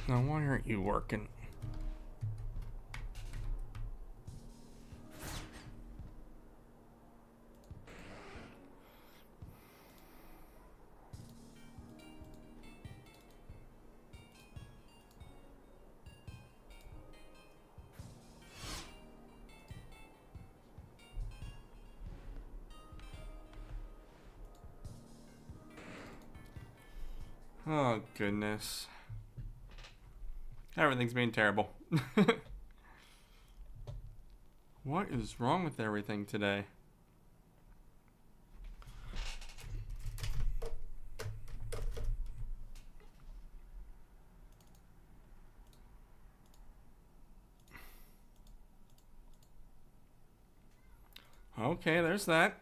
Now, why aren't you working? Oh, goodness. Everything's being terrible. What is wrong with everything today? Okay, there's that.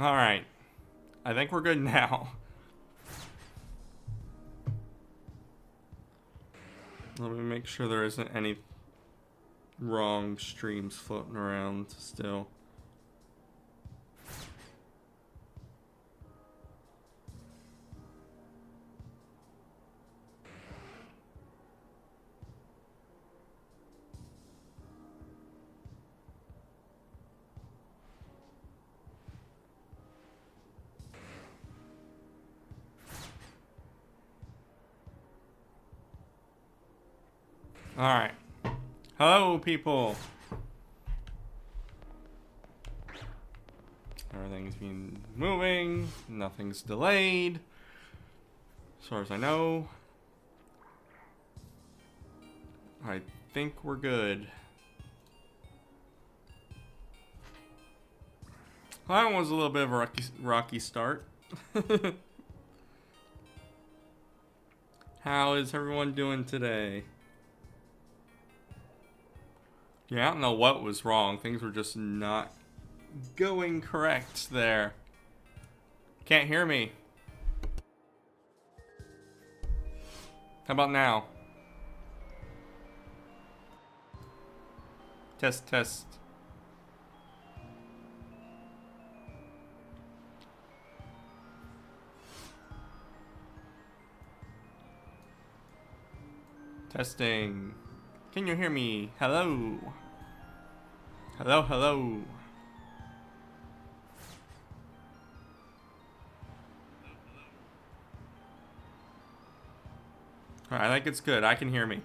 Alright. I think we're good now. Let me make sure there isn't any wrong streams floating around still. Alright. Hello, people. Everything's been moving. Nothing's delayed. As far as I know. I think we're good. That one was a little bit of a rocky start. How is everyone doing today? Yeah, I don't know what was wrong. Things were just not going correct there. Can't hear me. How about now? Test, test. Testing. Can you hear me? Hello? Hello, hello. Alright, I think it's good. I can hear me.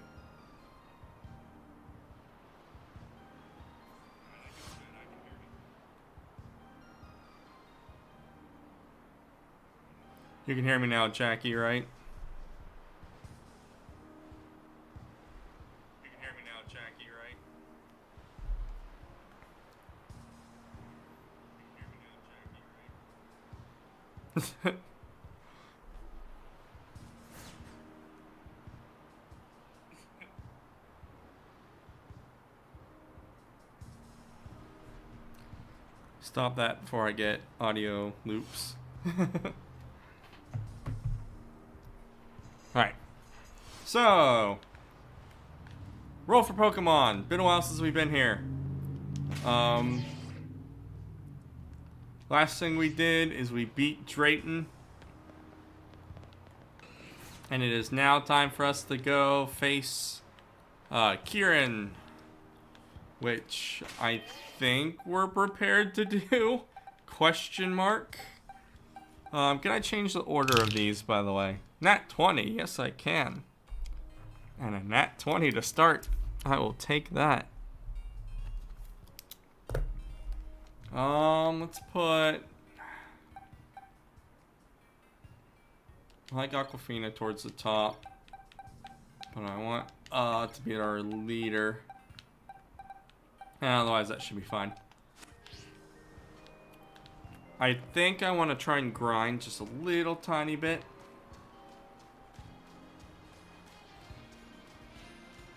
You can hear me now, Jackie, right? You can hear me now, Jackie, right? Stop that before I get audio loops. Alright. So, roll for Pokemon. Been a while since we've been here. Last thing we did is we beat Drayton. And it is now time for us to go face Kieran. Which I think we're prepared to do. Question mark. Can I change the order of these, by the way? Nat 20. Yes, I can. And a Nat 20 to start. I will take that. Let's put... I like Aquafina towards the top. But I want to be our leader. And otherwise that should be fine. I think I want to try and grind just a little tiny bit.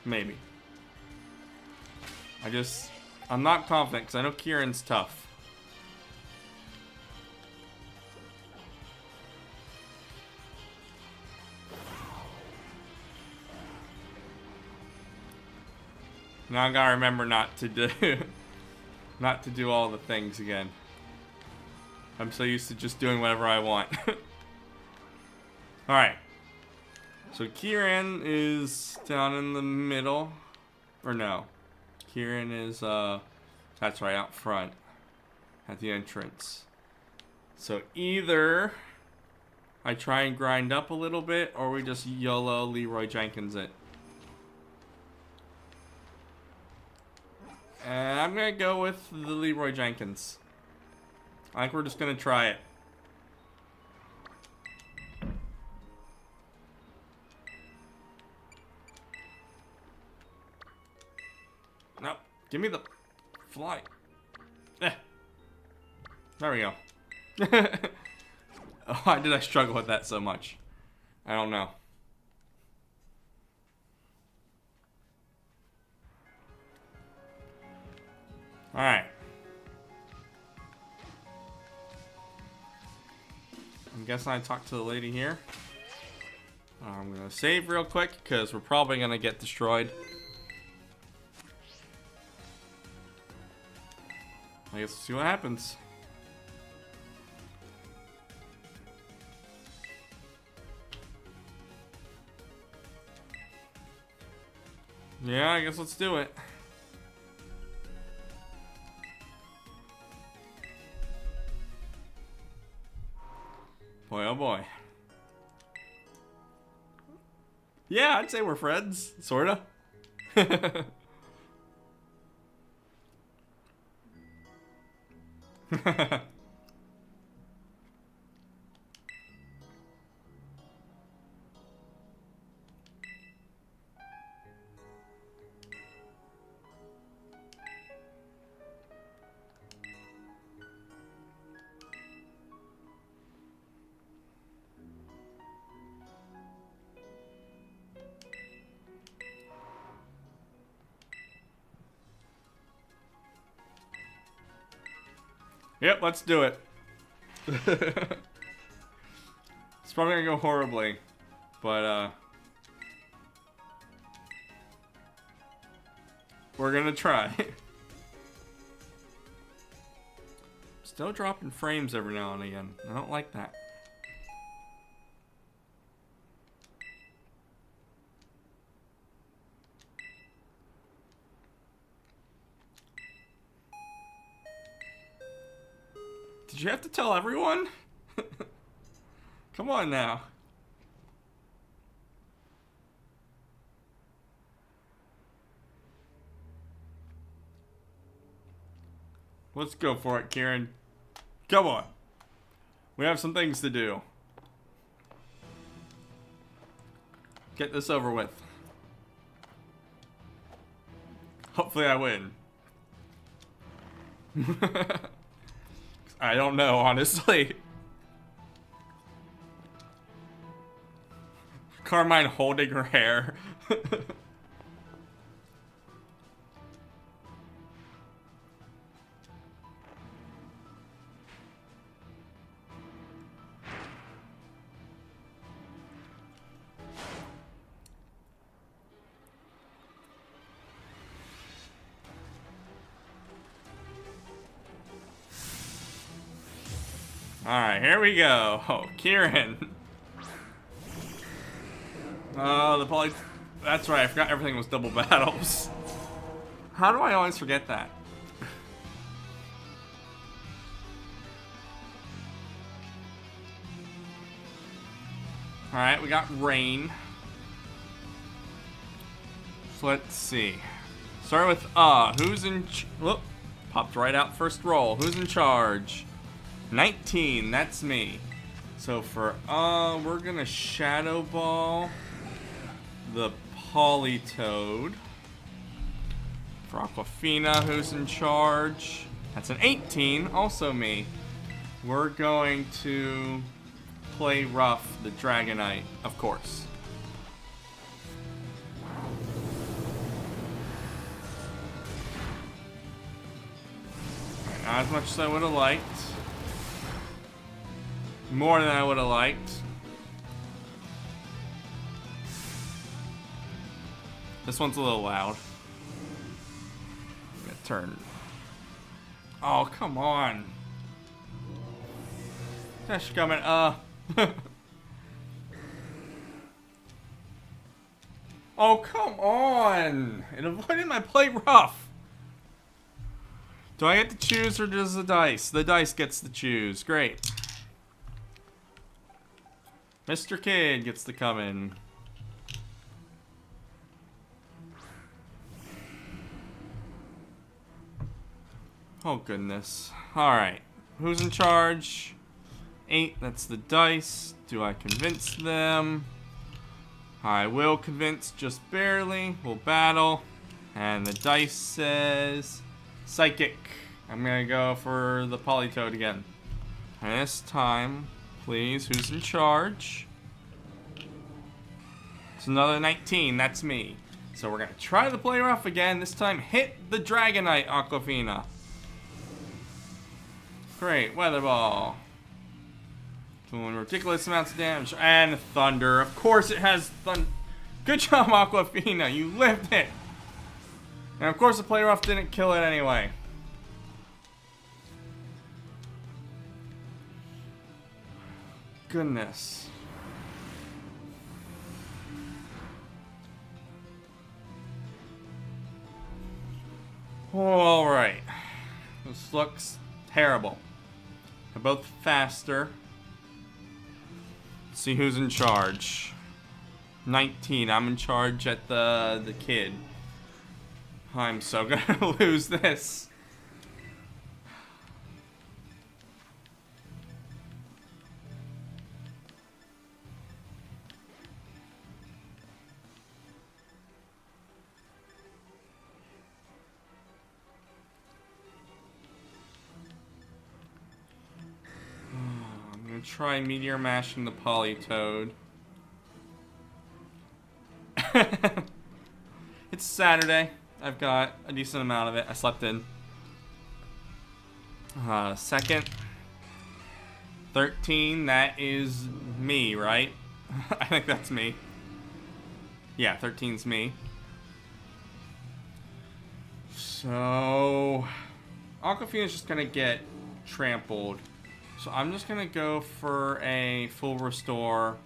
Maybe. I'm not confident because I know Kieran's tough. Now I gotta remember not to do all the things again. I'm so used to just doing whatever I want. Alright. So Kieran is down in the middle. Or no. Kieran is, that's right, out front. At the entrance. So either I try and grind up a little bit, or we just YOLO Leroy Jenkins it. And I'm gonna go with the Leroy Jenkins. I think we're just gonna try it. Nope. Give me the fly. Eh. There we go. Why did I struggle with that so much? I don't know. Alright. I'm guessing I talked to the lady here. I'm gonna save real quick because we're probably gonna get destroyed. I guess we'll see what happens. Yeah, I guess let's do it. Boy, oh boy. Yeah, I'd say we're friends. Sorta. Yep, let's do it. It's probably gonna go horribly, but we're gonna try. Still dropping frames every now and again. I don't like that. Did you have to tell everyone? Come on now. Let's go for it, Kieran. Come on. We have some things to do. Get this over with. Hopefully I win. I don't know, honestly. Carmine holding her hair. Alright, here we go. Oh, Kieran. Oh, the poly... That's right, I forgot everything was double battles. How do I always forget that? Alright, we got rain. So let's see. Start with, who's in... Whoop, popped right out first roll. Who's in charge? 19, that's me. So for, we're gonna Shadow Ball the Politoed. For Aquafina, who's in charge? That's an 18, also me. we're going to play rough the Dragonite, of course. Not as much as I would have liked. More than I would have liked. This one's a little loud. I'm gonna turn. Oh, come on. That's coming. Oh, come on. It avoided my play rough. Do I get to choose or does the dice? The dice gets to choose. Great. Mr. Kid gets to come in. Oh, goodness. Alright. Who's in charge? 8. That's the dice. Do I convince them? I will convince, just barely. We'll battle. And the dice says... Psychic. I'm gonna go for the Politoed again. And this time, please, who's in charge? It's another 19, that's me. So we're gonna try to play rough again. This time, hit the Dragonite, Aquafina. Great, Weather Ball. Doing ridiculous amounts of damage. And Thunder. Of course it has Thunder. Good job, Aquafina. You lived it. And of course the play rough didn't kill it anyway. Goodness. Alright. This looks terrible. They're both faster. Let's see who's in charge. 19. I'm in charge at the kid. I'm so gonna lose this. I'm gonna try Meteor Mashing the Politoed. It's Saturday. I've got a decent amount of it. I slept in. Second. 13, that is me, right? I think that's me. Yeah, 13's me. So... Aquafina's just gonna get trampled. So I'm just gonna go for a full restore.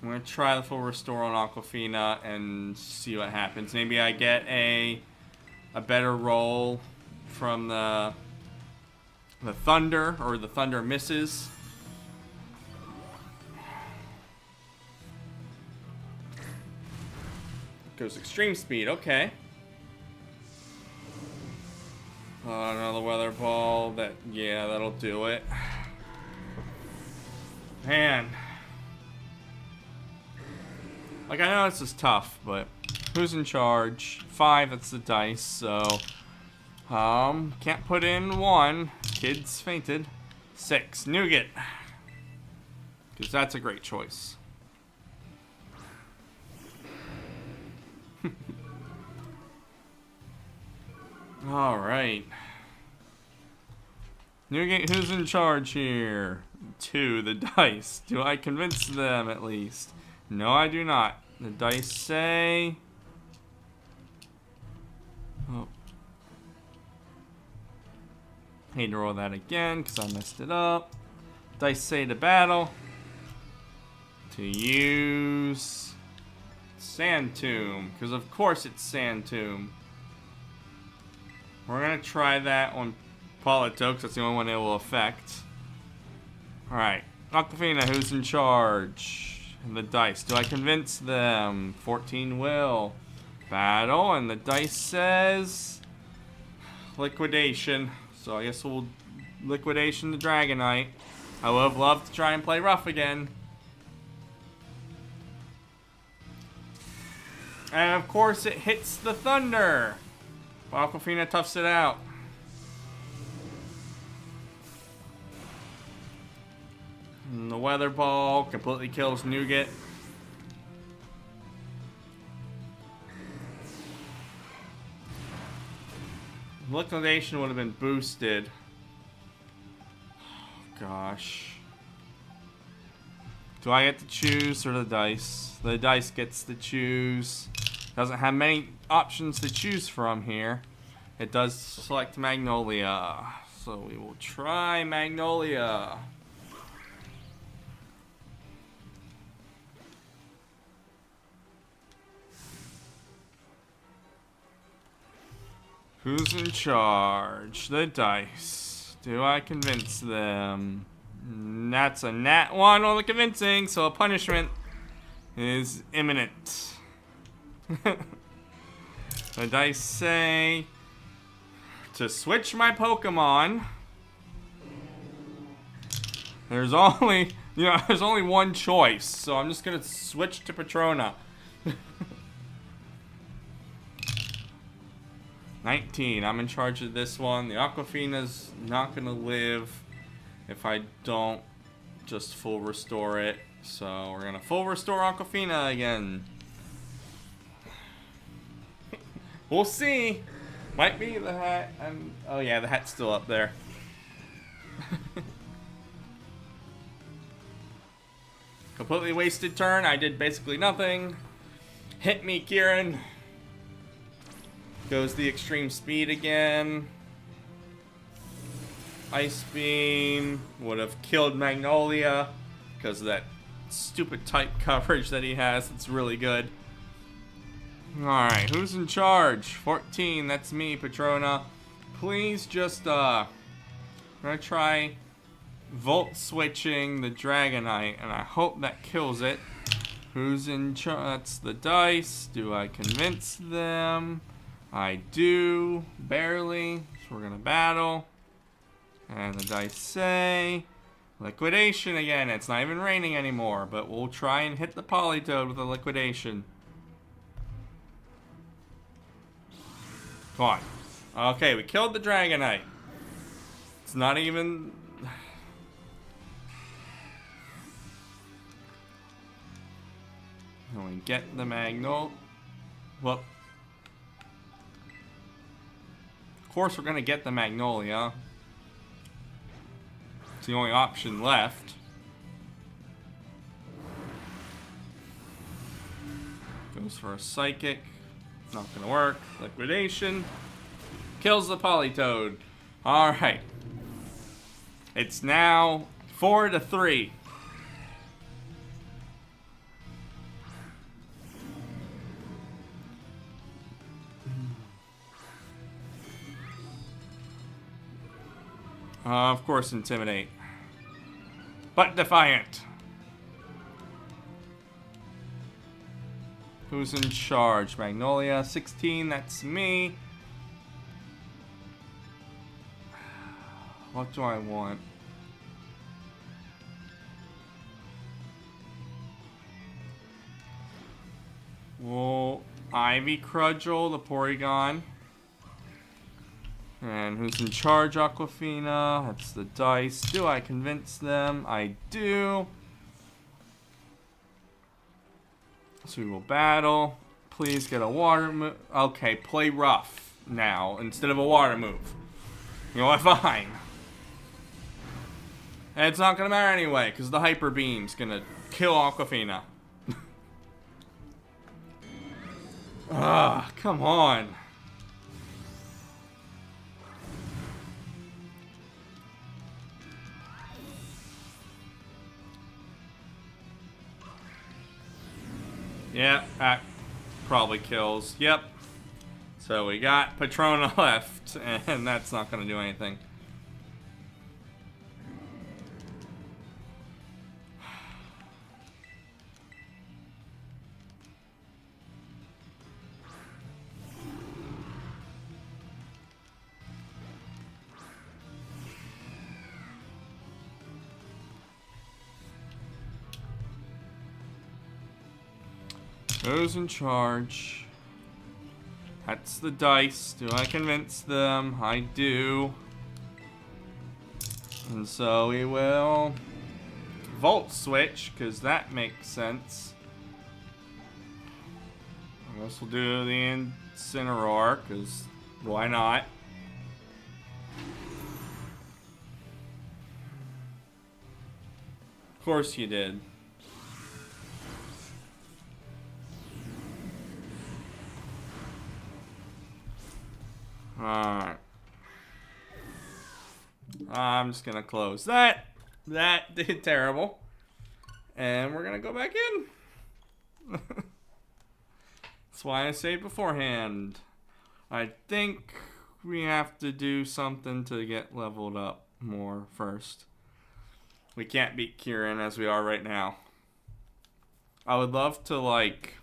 I'm gonna try the full restore on Aquafina and see what happens. Maybe I get a better roll from the Thunder, or the Thunder misses. Goes Extreme Speed, okay. Another Weather Ball, yeah, that'll do it. Man. Like, I know this is tough, but who's in charge? 5, that's the dice, so... can't put in 1. Kid's fainted. 6, Nougat. Because that's a great choice. Alright. Nougat, who's in charge here? 2, the dice. Do I convince them, at least? No, I do not. The dice say... Oh. Hate to roll that again, because I messed it up. Dice say to battle. To use... Sand Tomb. Because of course it's Sand Tomb. We're going to try that on Politoed, because that's the only one it will affect. Alright. Aquafina, who's in charge? And the dice. Do I convince them? 14 will. Battle, and the dice says... Liquidation. So I guess we'll Liquidation the Dragonite. I would have loved to try and play rough again. And of course it hits the Thunder. Aquafina toughs it out. And the weather ball completely kills Nougat. Liquidation would have been boosted. Oh, gosh. Do I get to choose or the dice? The dice gets to choose. Doesn't have many options to choose from here. It does select Magnolia. So we will try Magnolia. Who's in charge? The dice. Do I convince them? That's a nat 1 on the convincing, so a punishment is imminent. The dice say to switch my Pokemon. There's only, there's only one choice, so I'm just gonna switch to Patrona. 19. I'm in charge of this one. The Aquafina's not gonna live if I don't just full restore it. So we're gonna full restore Aquafina again. We'll see. Might be the hat. Oh yeah, the hat's still up there. Completely wasted turn. I did basically nothing. Hit me, Kieran. Goes the extreme speed again. Ice Beam would have killed Magnolia because of that stupid type coverage that he has. It's really good. Alright, who's in charge? 14, that's me, Patrona. Please just, I'm gonna try Volt switching the Dragonite, and I hope that kills it. Who's in charge? That's the dice. Do I convince them? I do. Barely. So we're gonna battle. And the dice say liquidation again. It's not even raining anymore, but we'll try and hit the Politoed with a liquidation. Come on. Okay, we killed the Dragonite. It's not even... And we get the Magnolia. Well, of course we're gonna get the Magnolia. It's the only option left. Goes for a Psychic. Not gonna work. Liquidation. Kills the Politoed. Alright. It's now 4-3. Of course, Intimidate. But Defiant. Who's in charge? Magnolia. 16, that's me. What do I want? Well, Ivy Crudgel, the Porygon. And who's in charge? Aquafina. That's the dice. Do I convince them? I do. So we will battle. Please get a water move. Okay, play rough now instead of a water move. You know what? Fine. And it's not gonna matter anyway, because the Hyper Beam's gonna kill Aquafina. Ah, come on. Yeah, that probably kills. Yep. So we got Patrona left, and that's not going to do anything. Who's in charge? That's the dice. Do I convince them? I do. And so we will Volt Switch, because that makes sense. I guess we'll do the Incineroar, because why not? Of course you did. Alright. I'm just gonna close that. That did terrible. And we're gonna go back in. That's why I saved beforehand. I think we have to do something to get leveled up more first. We can't beat Kieran as we are right now. I would love to, like...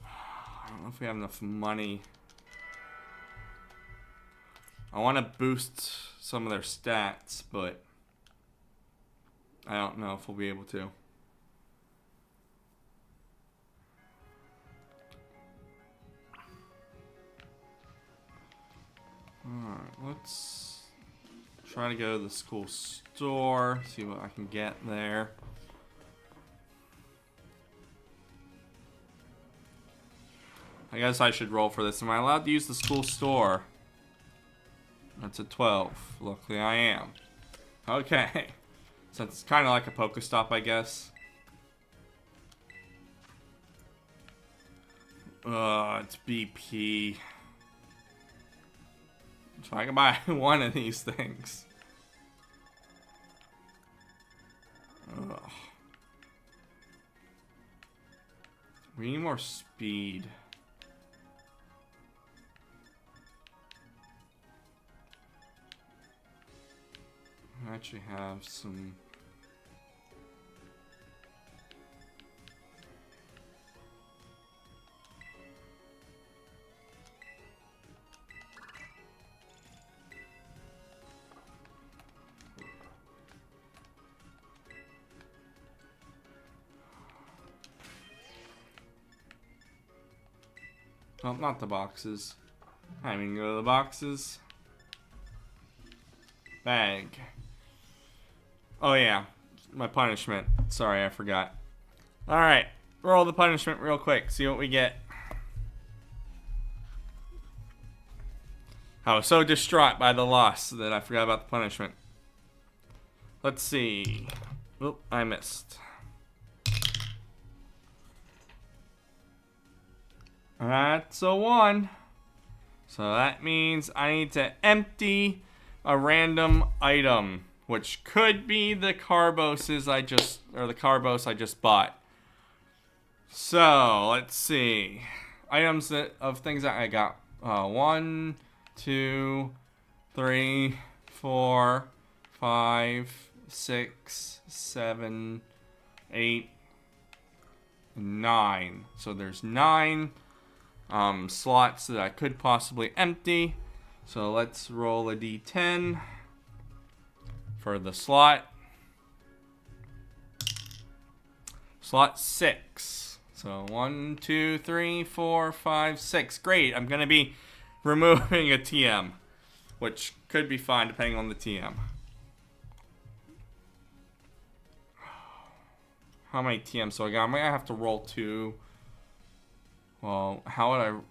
I don't know if we have enough money. I want to boost some of their stats, but I don't know if we'll be able to. Alright, let's try to go to the school store, see what I can get there. I guess I should roll for this. Am I allowed to use the school store? That's a 12. Luckily I am. Okay. So it's kind of like a Pokestop, I guess. It's BP. So I can buy one of these things. Ugh. We need more speed. I actually have some... Oh, not the boxes. I mean, go to the boxes. Bag. Oh yeah, my punishment. Sorry, I forgot. Alright, roll the punishment real quick, see what we get. I was so distraught by the loss that I forgot about the punishment. Let's see. Oop, I missed. That's a 1. So that means I need to empty a random item, which could be the Carboses the Carbos I just bought. So let's see. Items of things that I got. 1, 2, 3, 4, 5, 6, 7, 8, 9. So there's 9 slots that I could possibly empty. So let's roll a d10 for the slot. Slot 6. So 1, 2, 3, 4, 5, 6. Great. I'm going to be removing a TM, which could be fine depending on the TM. How many TMs so I got? I'm going to have to roll 2. Well, how would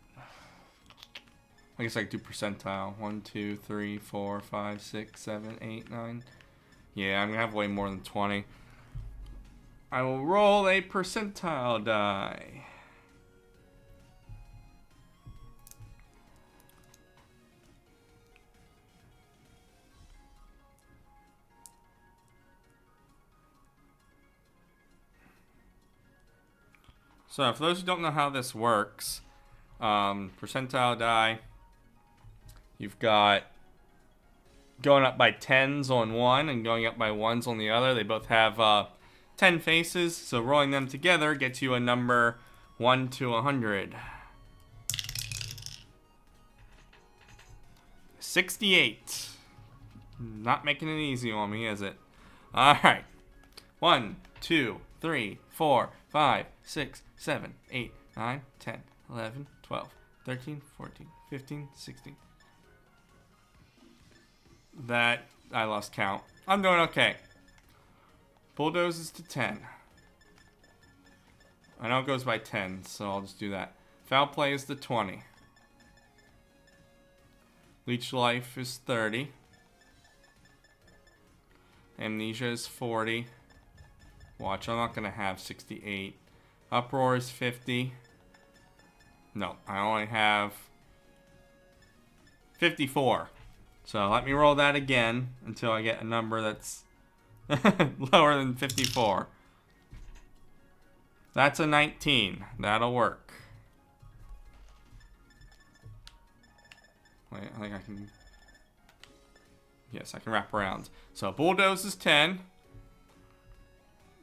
I guess I could do percentile. 1, 2, 3, 4, 5, 6, 7, 8, 9. Yeah, I'm going to have way more than 20. I will roll a percentile die. So, for those who don't know how this works, percentile die, you've got going up by 10s on one and going up by 1s on the other. They both have 10 faces, so rolling them together gets you a number 1 to 100. 68. Not making it easy on me, is it? Alright. 1, 2, 3, 4, 5, 6, 7, 8, 9, 10, 11, 12, 13, 14, 15, 16. That, I lost count. I'm doing okay. Bulldozes to 10. I know it goes by 10, so I'll just do that. Foul play is to 20. Leech life is 30. Amnesia is 40. Watch, I'm not going to have 68. Uproar is 50. No, I only have 54. So let me roll that again until I get a number that's lower than 54. That's a 19. That'll work. Wait, I think I can... Yes, I can wrap around. So Bulldoze is 10.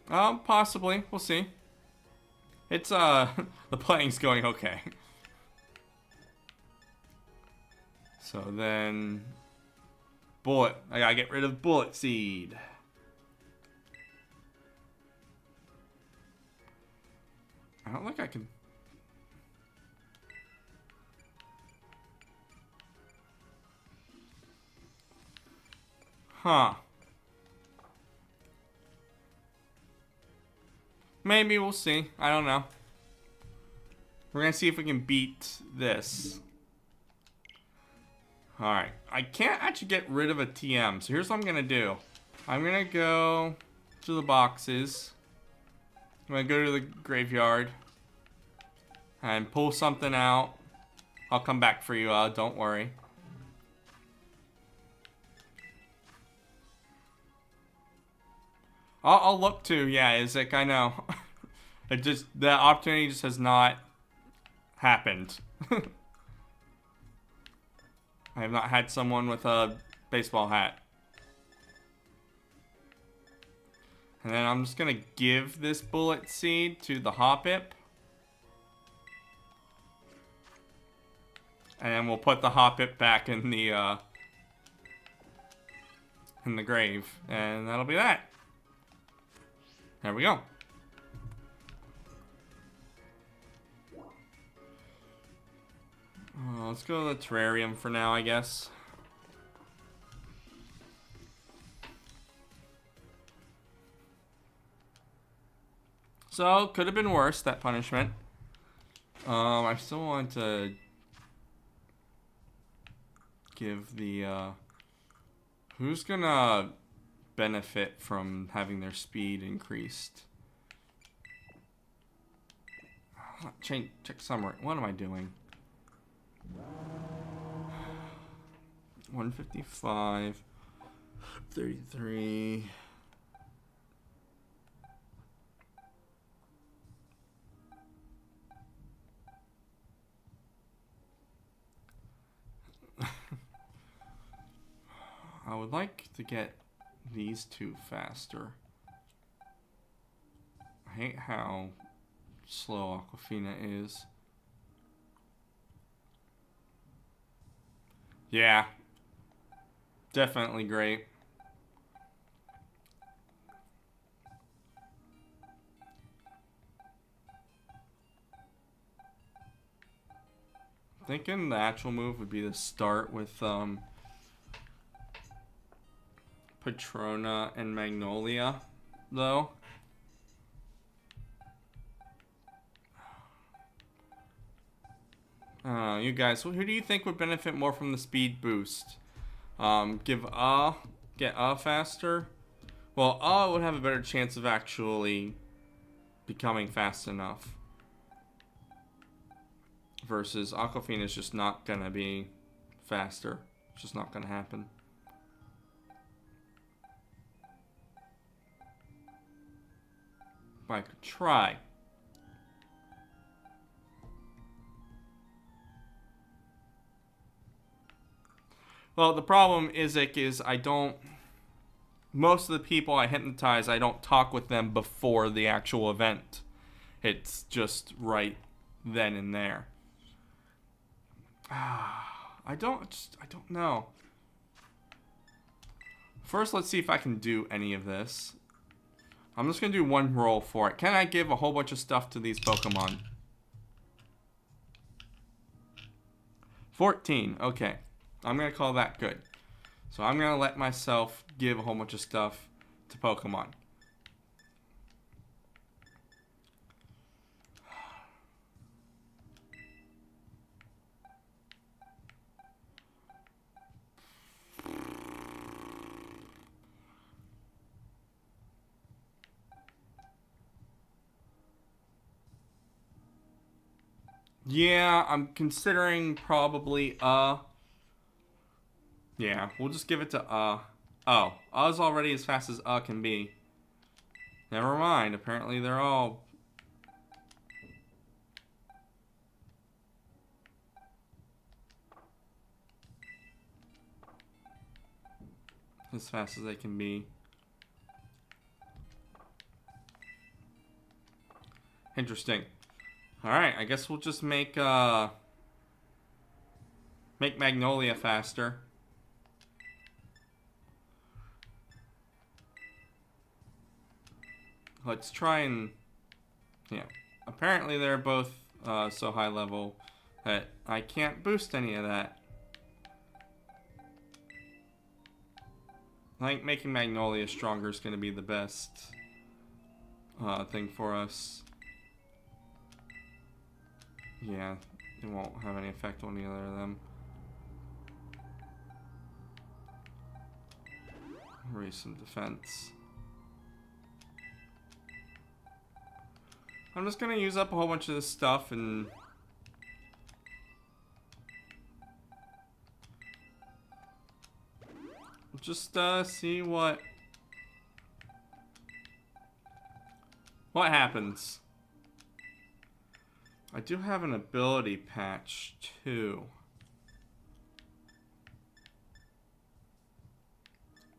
Possibly. We'll see. It's, the playing's going okay. So then... Bullet. I gotta get rid of Bullet Seed. I don't think I can... Huh. Maybe we'll see. I don't know. We're gonna see if we can beat this. Alright. I can't actually get rid of a TM. So here's what I'm gonna do. I'm gonna go to the boxes. I'm gonna go to the graveyard. And pull something out. I'll come back for you, don't worry. I'll look too, yeah, Isaac, I know. It just, the opportunity just has not happened. I have not had someone with a baseball hat. And then I'm just gonna give this Bullet Seed to the Hoppip. And then we'll put the Hoppip back in the grave. And that'll be that. There we go. Let's go to the terrarium for now, I guess. So, could have been worse, that punishment. I still want to give the, who's gonna benefit from having their speed increased? Check summary. What am I doing? 155, 33. I would like to get these two faster. I hate how slow Aquafina is. Yeah. Definitely great. Thinking the actual move would be to start with Patrona and Magnolia, though. You guys, who do you think would benefit more from the speed boost? Get faster? Well, would have a better chance of actually becoming fast enough. Versus Aquafina is just not gonna be faster. It's just not gonna happen. But I could try. Well, the problem, Isaac, is I don't... Most of the people I hypnotize, I don't talk with them before the actual event. It's just right then and there. I don't know. First, let's see if I can do any of this. I'm just going to do one roll for it. Can I give a whole bunch of stuff to these Pokemon? 14. Okay. I'm going to call that good. So I'm going to let myself give a whole bunch of stuff to Pokemon. Yeah, I'm considering probably, yeah, we'll just give it to, oh, is already as fast as, can be. Never mind, apparently they're all... as fast as they can be. Interesting. Alright, I guess we'll just make Magnolia faster. Let's try and... yeah. Apparently they're both so high level that I can't boost any of that. I think making Magnolia stronger is going to be the best thing for us. Yeah, it won't have any effect on either of them. Raise some defense. I'm just gonna use up a whole bunch of this stuff and... just see what happens. I do have an ability patch too.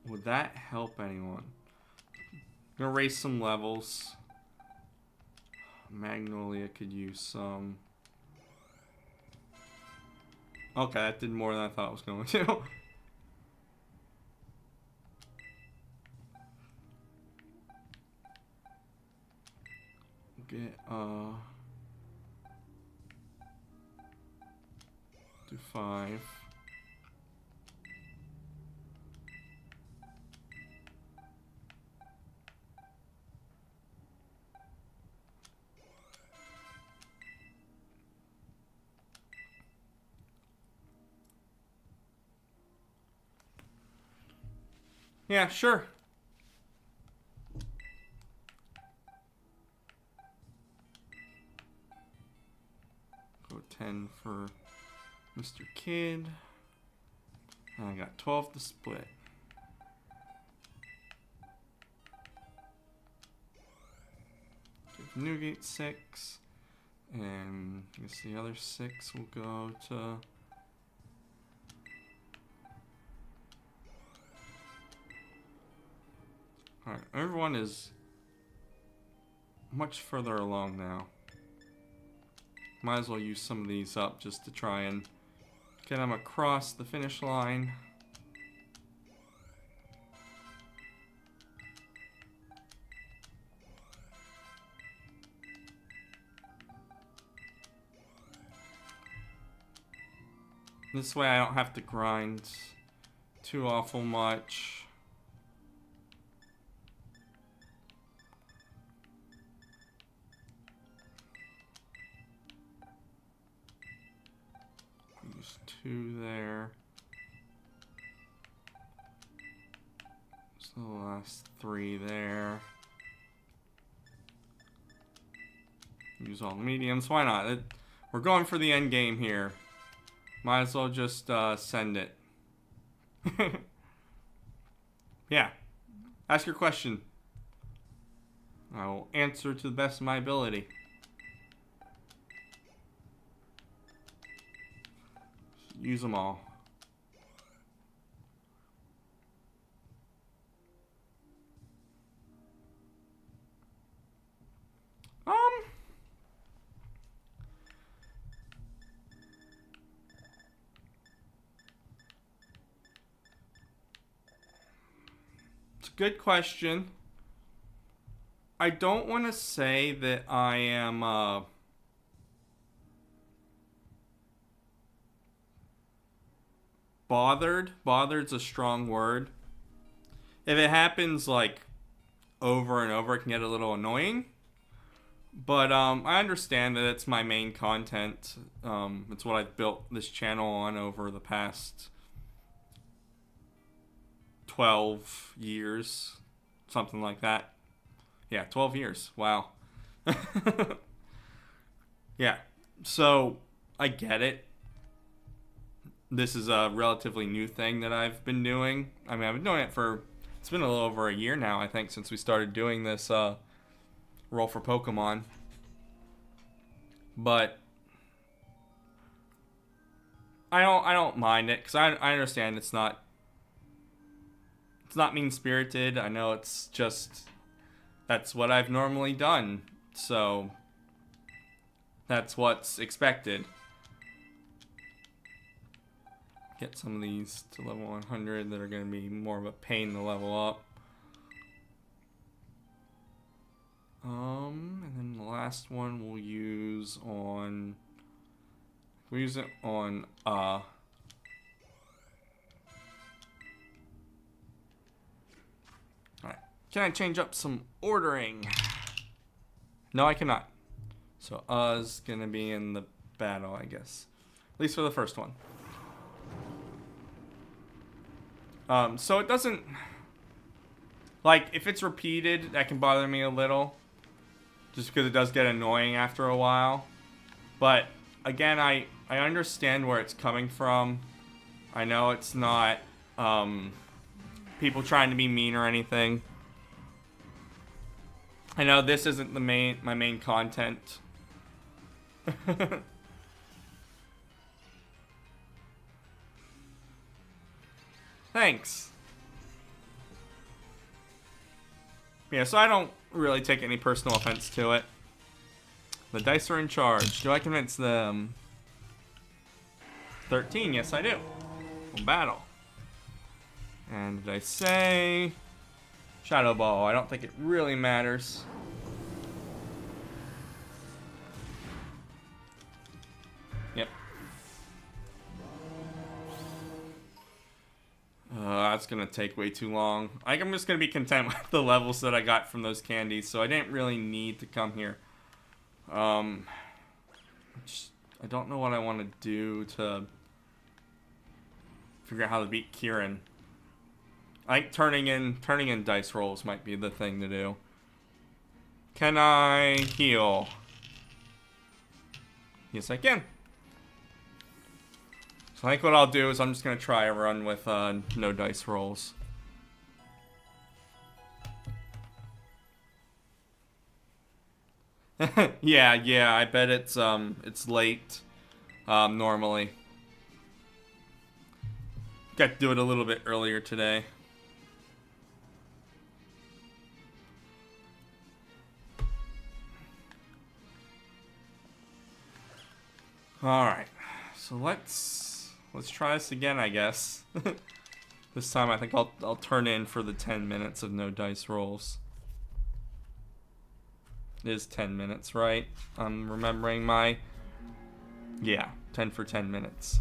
Would that help anyone? I'm gonna raise some levels. Magnolia could use some. Okay, that did more than I thought it was going to. Get do 5. Yeah, sure. Go 10 for Mr. Kid. I got 12 to split. Give Newgate 6. And I guess the other 6 will go to... Alright, everyone is much further along now. Might as well use some of these up just to try and get them across the finish line. This way I don't have to grind too awful much. Use 2 there. So the last 3 there. Use all the mediums. Why not? We're going for the end game here. Might as well just send it. Yeah. Ask your question. I will answer to the best of my ability. Use them all. It's a good question. I don't want to say that I am bothered. Bothered's a strong word. If it happens like over and over, it can get a little annoying. But I understand that it's my main content. It's what I've built this channel on over the past 12 years. Something like that. Yeah, 12 years. Wow. Yeah. So, I get it. This is a relatively new thing that I've been doing. I mean, I've been doing it for... It's been a little over a year now, I think, since we started doing this roll for Pokemon. But... I don't mind it, because I understand it's not mean-spirited. I know it's just... That's what I've normally done. So... That's what's expected. Get some of these to level 100 that are going to be more of a pain to level up. And then the last one we'll use on... We'll use it on, Alright. Can I change up some ordering? No, I cannot. So, is gonna be in the battle, I guess. At least for the first one. So it doesn't... Like, if it's repeated, that can bother me a little. Just because it does get annoying after a while. But, again, I understand where it's coming from. I know it's not, people trying to be mean or anything. I know this isn't my main content. Thanks. Yeah, so I don't really take any personal offense to it. The dice are in charge. Do I convince them? 13, yes I do. We'll battle. And did I say... Shadow Ball, I don't think it really matters. Yep. That's gonna take way too long. I'm just gonna be content with the levels that I got from those candies, so I didn't really need to come here. I don't know what I want to do to figure out how to beat Kieran. I think turning in dice rolls might be the thing to do. Can I heal? Yes, I can. So I think what I'll do is I'm just gonna try a run with no dice rolls. yeah, I bet it's late, normally. Got to do it a little bit earlier today. Alright, so let's try this again, I guess. This time I think I'll turn in for the 10 minutes of no dice rolls. It is 10 minutes, right? I'm remembering my... Yeah, 10 for 10 minutes.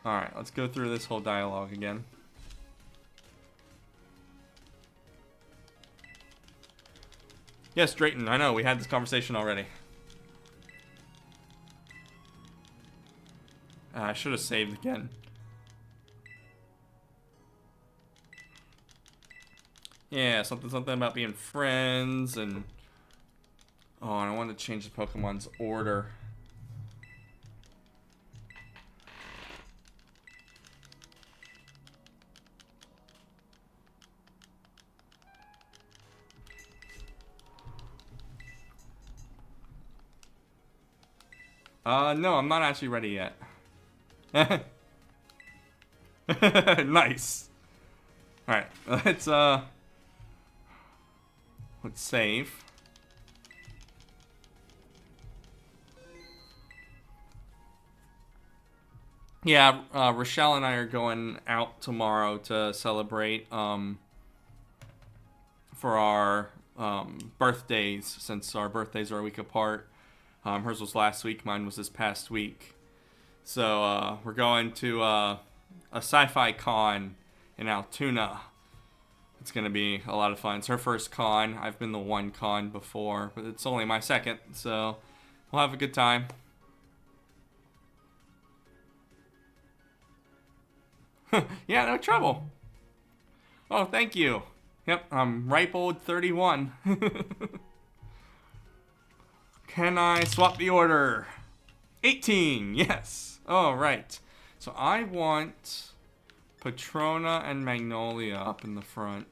Alright, let's go through this whole dialogue again. Yes, Drayton, I know, we had this conversation already. I should have saved again. Yeah, something about being friends and... Oh, and I wanted to change the Pokemon's order. No, I'm not actually ready yet. Nice. Alright, let's save. Yeah, Richelle and I are going out tomorrow to celebrate for our birthdays, since our birthdays are a week apart. Hers was last week, mine was this past week. So we're going to a sci-fi con in Altoona. It's going to be a lot of fun. It's her first con. I've been to one con before, but it's only my second, so we'll have a good time. Yeah, no trouble. Oh, thank you. Yep, I'm ripe old 31. Can I swap the order? 18, yes. All right. So I want Patrona and Magnolia up in the front.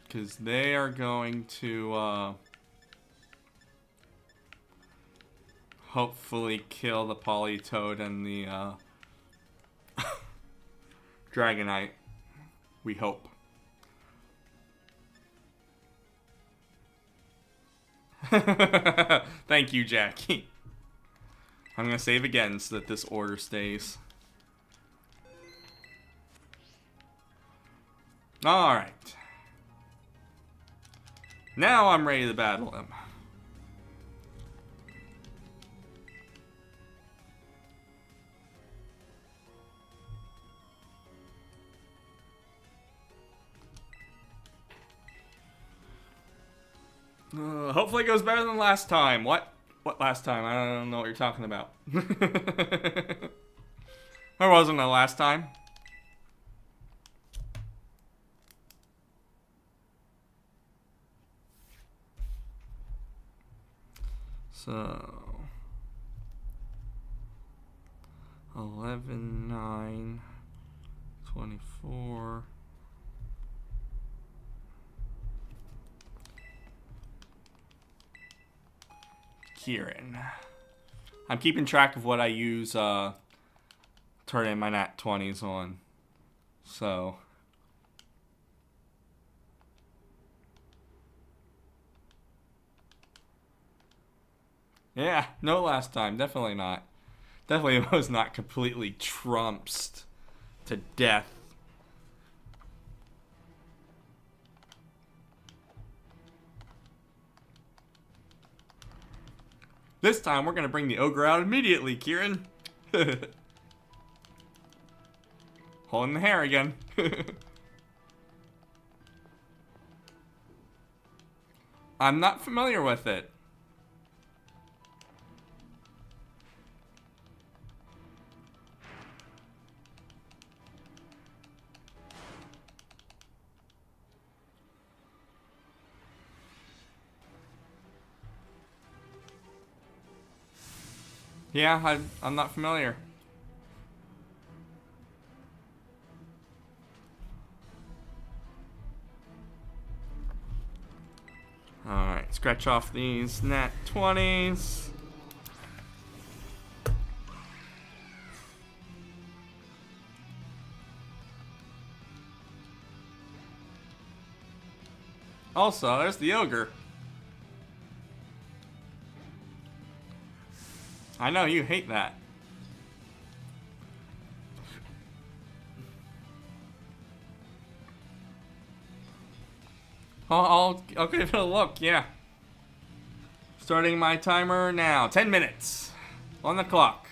Because they are going to hopefully kill the Politoed and the Dragonite. We hope. Thank you, Jackie. I'm going to save again so that this order stays. Alright. Now I'm ready to battle him. Hopefully it goes better than last time. What? What last time? I don't know what you're talking about. There wasn't a last time. So 11, 9, 24. Kieran. I'm keeping track of what I use turning my nat 20s on. So yeah, no last time. Definitely not. Definitely was not completely trumped to death. This time, we're going to bring the ogre out immediately, Kieran. Holding the hair again. I'm not familiar with it. Yeah, I'm not familiar. Alright, scratch off these nat 20s. Also, there's the ogre. I know you hate that. I'll give it a look, yeah. Starting my timer now. 10 minutes on the clock.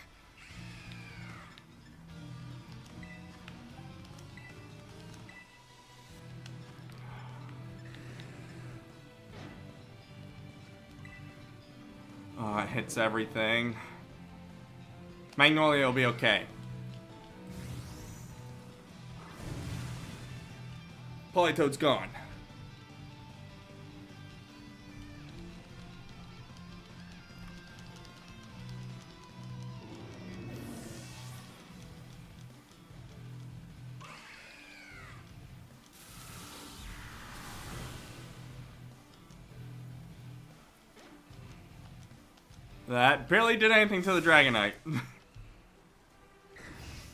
Oh, it hits everything. Magnolia will be okay. Politoed's gone. That barely did anything to the Dragonite.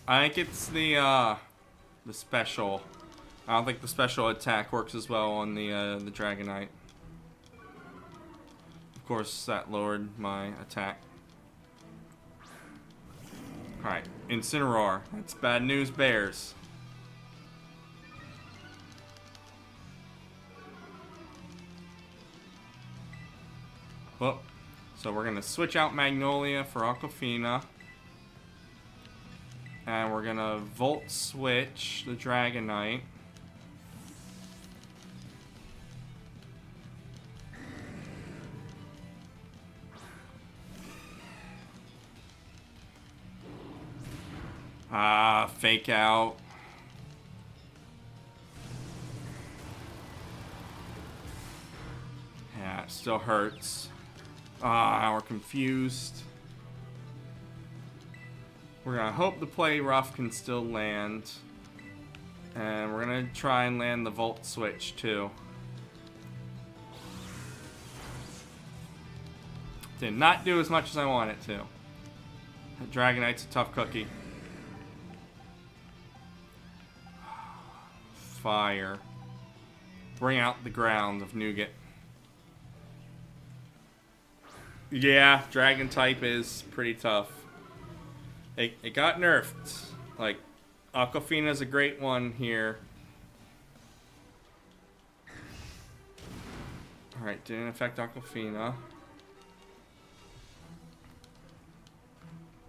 I think it's the special. I don't think the special attack works as well on the Dragonite. Of course, that lowered my attack. Alright, Incineroar. That's bad news, bears. Well, so we're gonna switch out Magnolia for Aquafina. And we're gonna Volt Switch the Dragonite. Fake out. Still hurts. Ah, we're confused. We're gonna hope the play rough can still land. And we're gonna try and land the Volt Switch too. Did not do as much as I want it to. Dragonite's a tough cookie. Fire. Bring out the ground of Nougat. Yeah, Dragon type is pretty tough. It got nerfed. Like, Aquafina's a great one here. Alright, didn't affect Aquafina.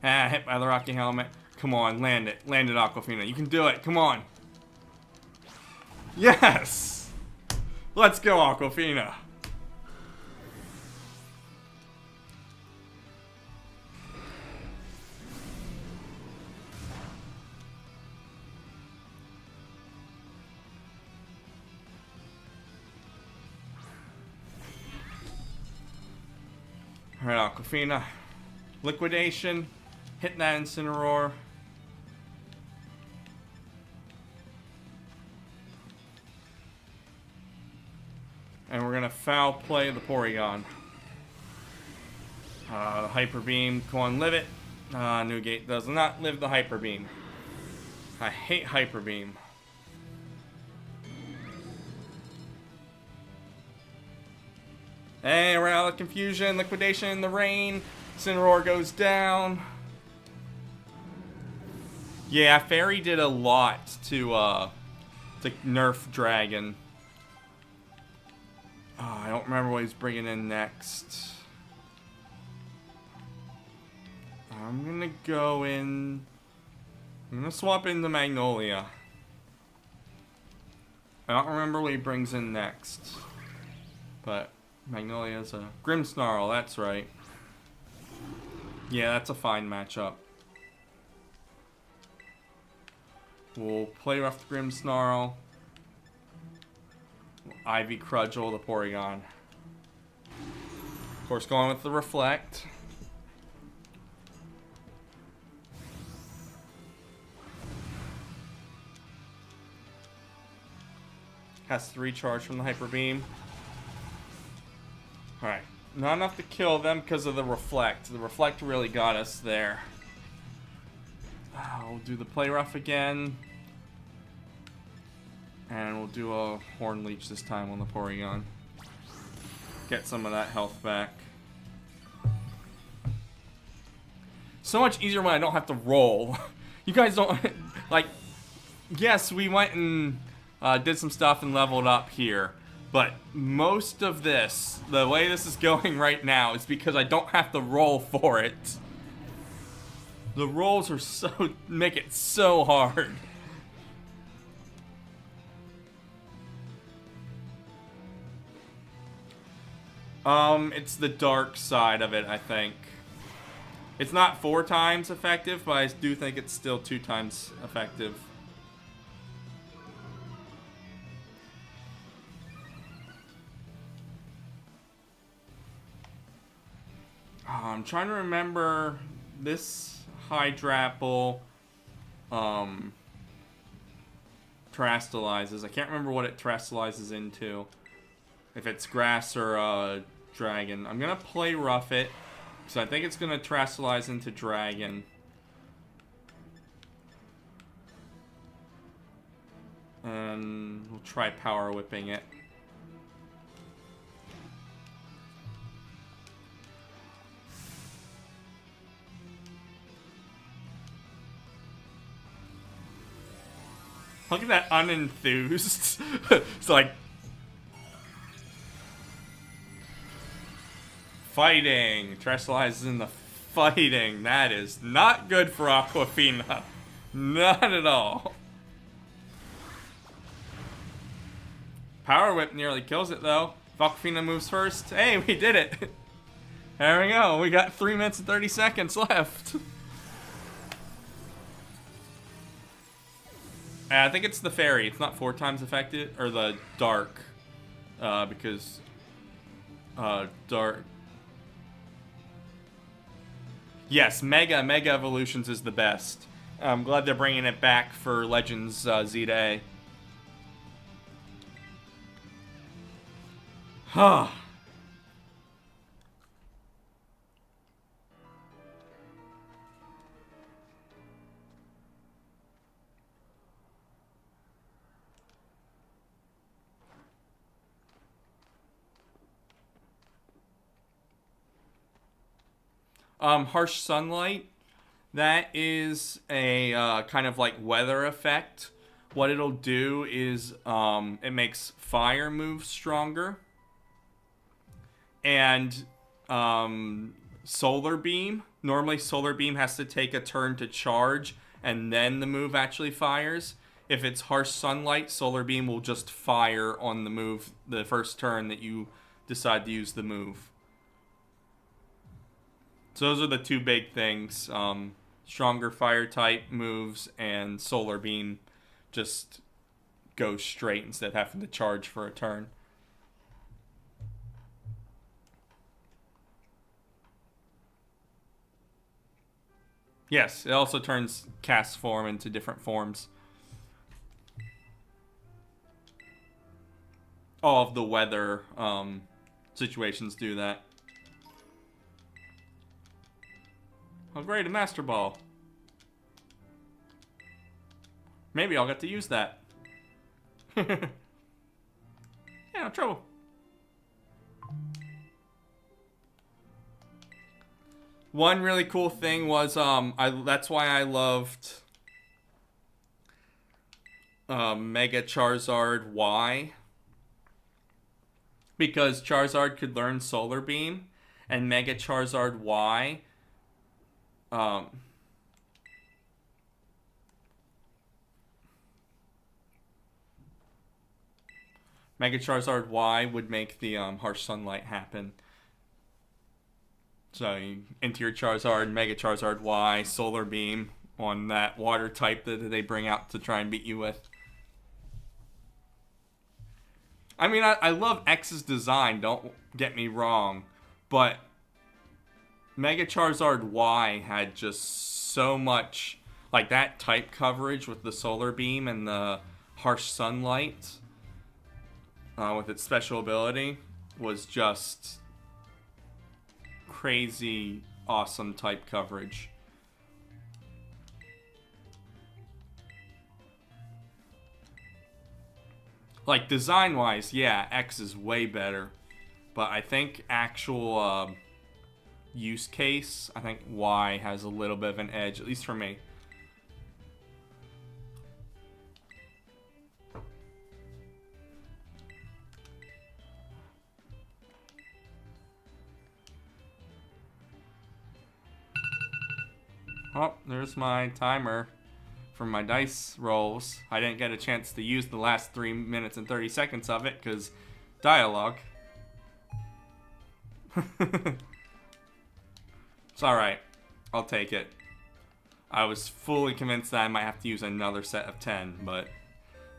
Ah, hit by the Rocky Helmet. Come on, land it. Land it, Aquafina. You can do it. Come on. Yes! Let's go, Aquafina. Alright, Aquafina. Liquidation. Hit that Incineroar. And we're gonna foul play the Porygon. The Hyper Beam. Come on, live it. Nougat does not live the Hyper Beam. I hate Hyper Beam. And we're out of confusion. Liquidation in the rain. Incineroar goes down. Yeah, Fairy did a lot to nerf Dragon. I don't remember what he's bringing in next. I'm gonna go in. I'm gonna swap into Magnolia. I don't remember what he brings in next. But Magnolia's a Grimmsnarl, that's right. Yeah, that's a fine matchup. We'll play rough the Grimmsnarl. Ivy Cudgel the Porygon. Of course, going with the Reflect. Has to recharge from the Hyper Beam. Alright. Not enough to kill them because of the Reflect. The Reflect really got us there. We'll do the Play Rough again. And we'll do a Horn Leech this time on the Porygon. Get some of that health back. So much easier when I don't have to roll. You guys don't... Like, yes, we went and did some stuff and leveled up here. But most of this, the way this is going right now, is because I don't have to roll for it. The rolls are so... make it so hard. It's the dark side of it, I think. It's not 4 times effective, but I do think it's still 2 times effective. I'm trying to remember this Hydrapple terastallizes. I can't remember what it terastallizes into. If it's grass or dragon. I'm gonna play rough it, because I think it's gonna terastallize into dragon. And we'll try power whipping it. Look at that unenthused. It's like... Fighting. Terastallizes in the fighting. That is not good for Aquafina. Not at all. Power Whip nearly kills it, though. If Aquafina moves first. Hey, we did it. There we go. We got 3 minutes and 30 seconds left. I think it's the fairy. It's not 4 times effective, or the dark, because Dark. Yes, Mega Evolutions is the best. I'm glad they're bringing it back for Legends Z to A. Huh. Harsh sunlight. That is a kind of like weather effect. What it'll do is it makes fire move stronger. And solar beam. Normally solar beam has to take a turn to charge and then the move actually fires. If it's harsh sunlight, solar beam will just fire on the move the first turn that you decide to use the move. So those are the two big things. Stronger fire type moves and solar beam just goes straight instead of having to charge for a turn. Yes, it also turns cast form into different forms. All of the weather situations do that. Oh great, a Master Ball. Maybe I'll get to use that. Yeah, no trouble. One really cool thing was that's why I loved Mega Charizard Y, because Charizard could learn Solar Beam, and Mega Charizard Y Mega Charizard Y would make the harsh sunlight happen. So you enter your Charizard, Mega Charizard Y, Solar Beam on that water type that they bring out to try and beat you with. I mean, I love X's design, don't get me wrong, but Mega Charizard Y had just so much, like that type coverage with the Solar Beam and the harsh sunlight with its special ability was just crazy awesome type coverage. Like design wise, yeah, X is way better, but I think actual use case, I think Y has a little bit of an edge, at least for me. Oh, there's my timer for my dice rolls. I didn't get a chance to use the last 3 minutes and 30 seconds of it because dialogue. It's alright. I'll take it. I was fully convinced that I might have to use another set of 10, but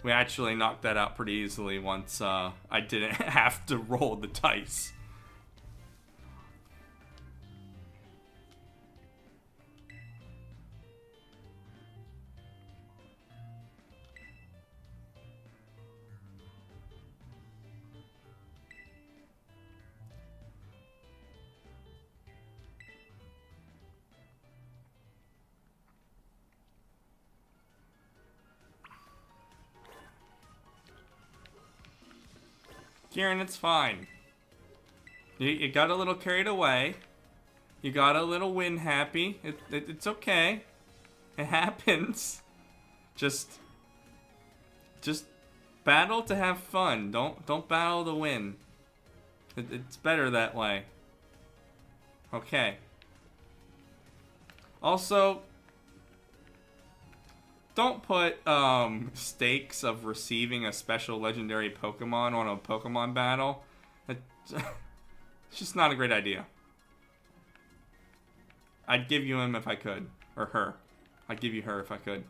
we actually knocked that out pretty easily once I didn't have to roll the dice. Kieran, it's fine. You got a little carried away. You got a little win happy. It's okay. It happens. Just battle to have fun. Don't battle to win. It's better that way. Okay. Also, don't put stakes of receiving a special legendary Pokemon on a Pokemon battle. It's just not a great idea. I'd give you him if I could. Or her. I'd give you her if I could.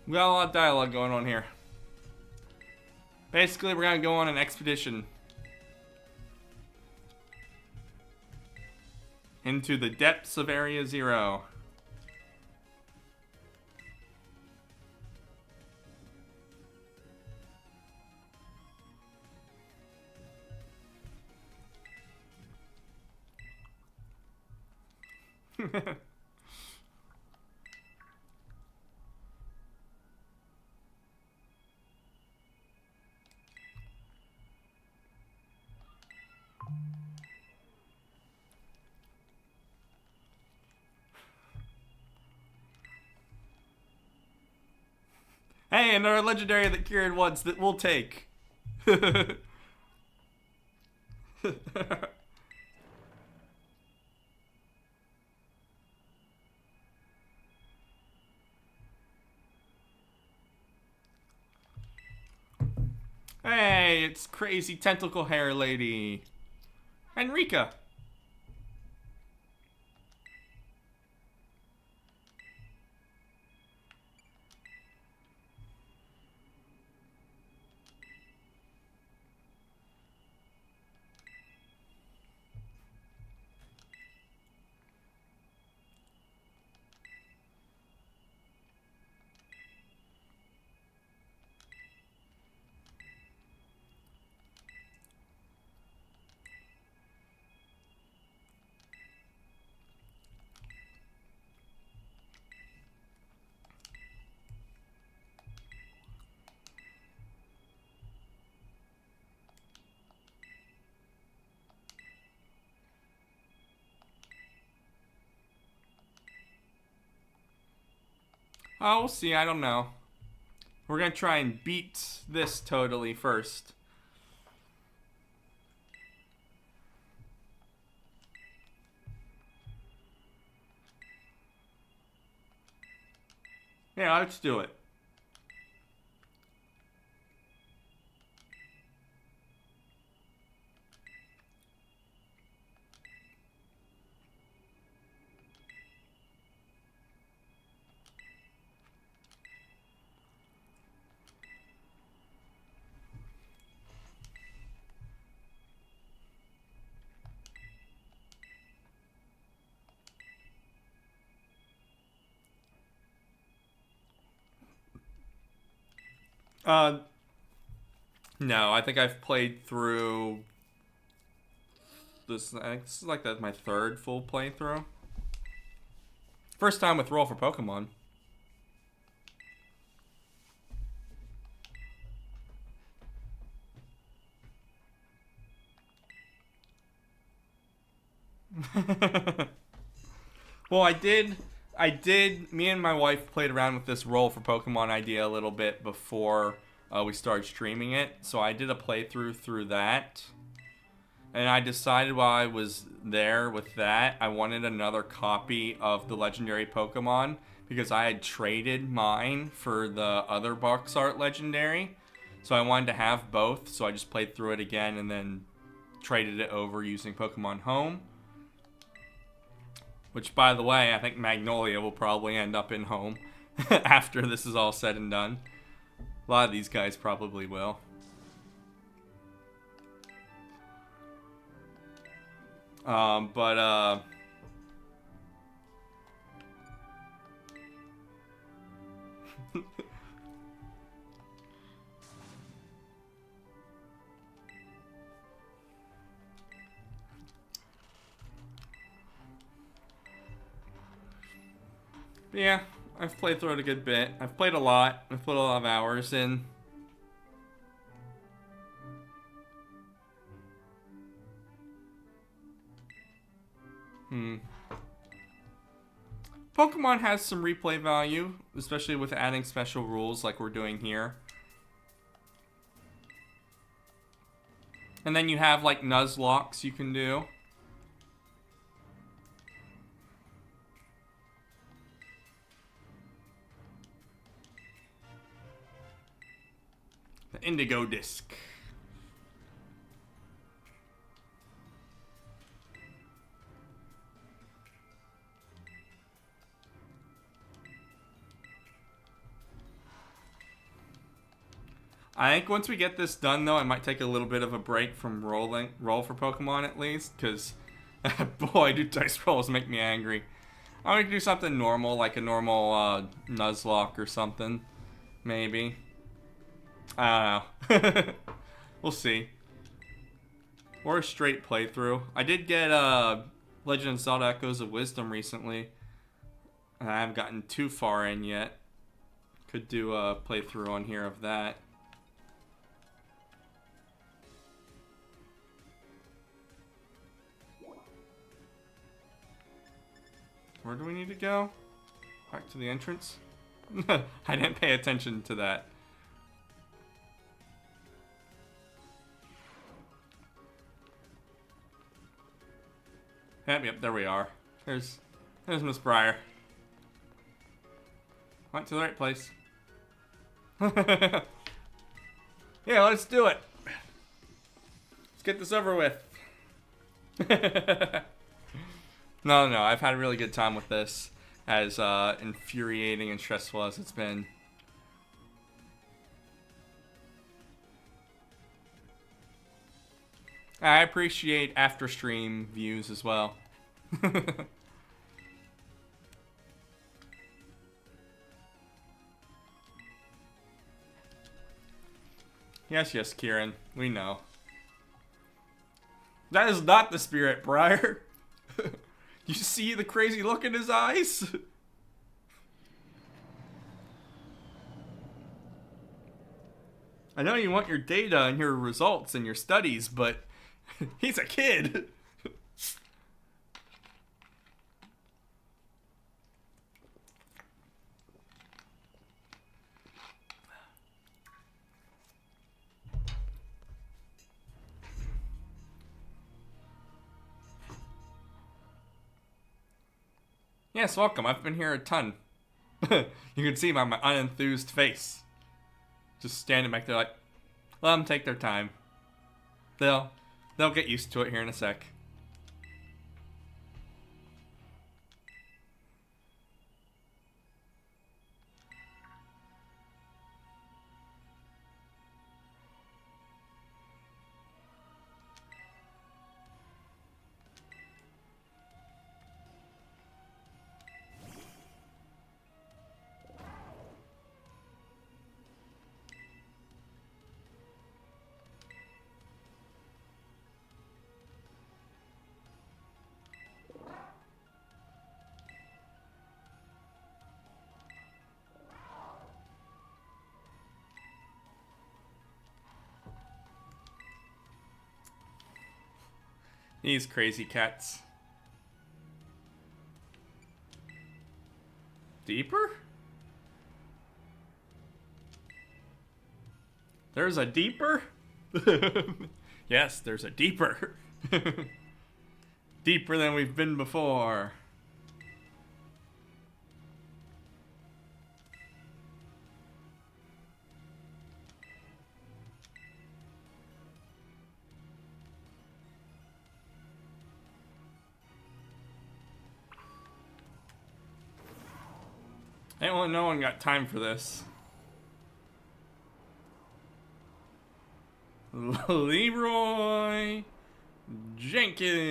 We got a lot of dialogue going on here. Basically, we're gonna go on an expedition into the depths of Area Zero. Hey, another legendary that Kieran wants that we'll take. Hey, it's crazy tentacle hair lady. Enrica. Oh, we'll see. I don't know. We're gonna try and beat this totally first. Yeah, let's do it. No, I think I've played through this. I think this is like my third full playthrough. First time with Roll for Pokemon. Well, me and my wife played around with this Roll for Pokemon idea a little bit before we started streaming it. So I did a playthrough through that. And I decided while I was there with that, I wanted another copy of the legendary Pokemon because I had traded mine for the other box art legendary. So I wanted to have both, so I just played through it again and then traded it over using Pokemon Home. Which, by the way, I think Magnolia will probably end up in Home after this is all said and done. A lot of these guys probably will. Yeah, I've played through it a good bit. I've played a lot. I've put a lot of hours in. Pokemon has some replay value, especially with adding special rules like we're doing here. And then you have like Nuzlocks you can do. The Indigo Disc. I think once we get this done, though, I might take a little bit of a break from roll for Pokemon at least, because, boy, do dice rolls make me angry. I'm going to do something normal, like a normal Nuzlocke or something, maybe. I don't know. We'll see. Or a straight playthrough. I did get Legend of Zelda Echoes of Wisdom recently. I haven't gotten too far in yet. Could do a playthrough on here of that. Where do we need to go? Back to the entrance? I didn't pay attention to that. Yep, there we are. There's Miss Briar. Went to the right place. Yeah, let's do it. Let's get this over with. No, I've had a really good time with this, as infuriating and stressful as it's been. I appreciate after stream views as well. Yes, Kieran. We know. That is not the spirit, Briar. You see the crazy look in his eyes? I know you want your data and your results and your studies, but he's a kid. Yes, welcome. I've been here a ton. You can see my unenthused face. Just standing back there like, let them take their time. They'll get used to it here in a sec. These crazy cats. Deeper? There's a deeper? Yes, there's a deeper. Deeper than we've been before. No one got time for this. Leroy Jenkins.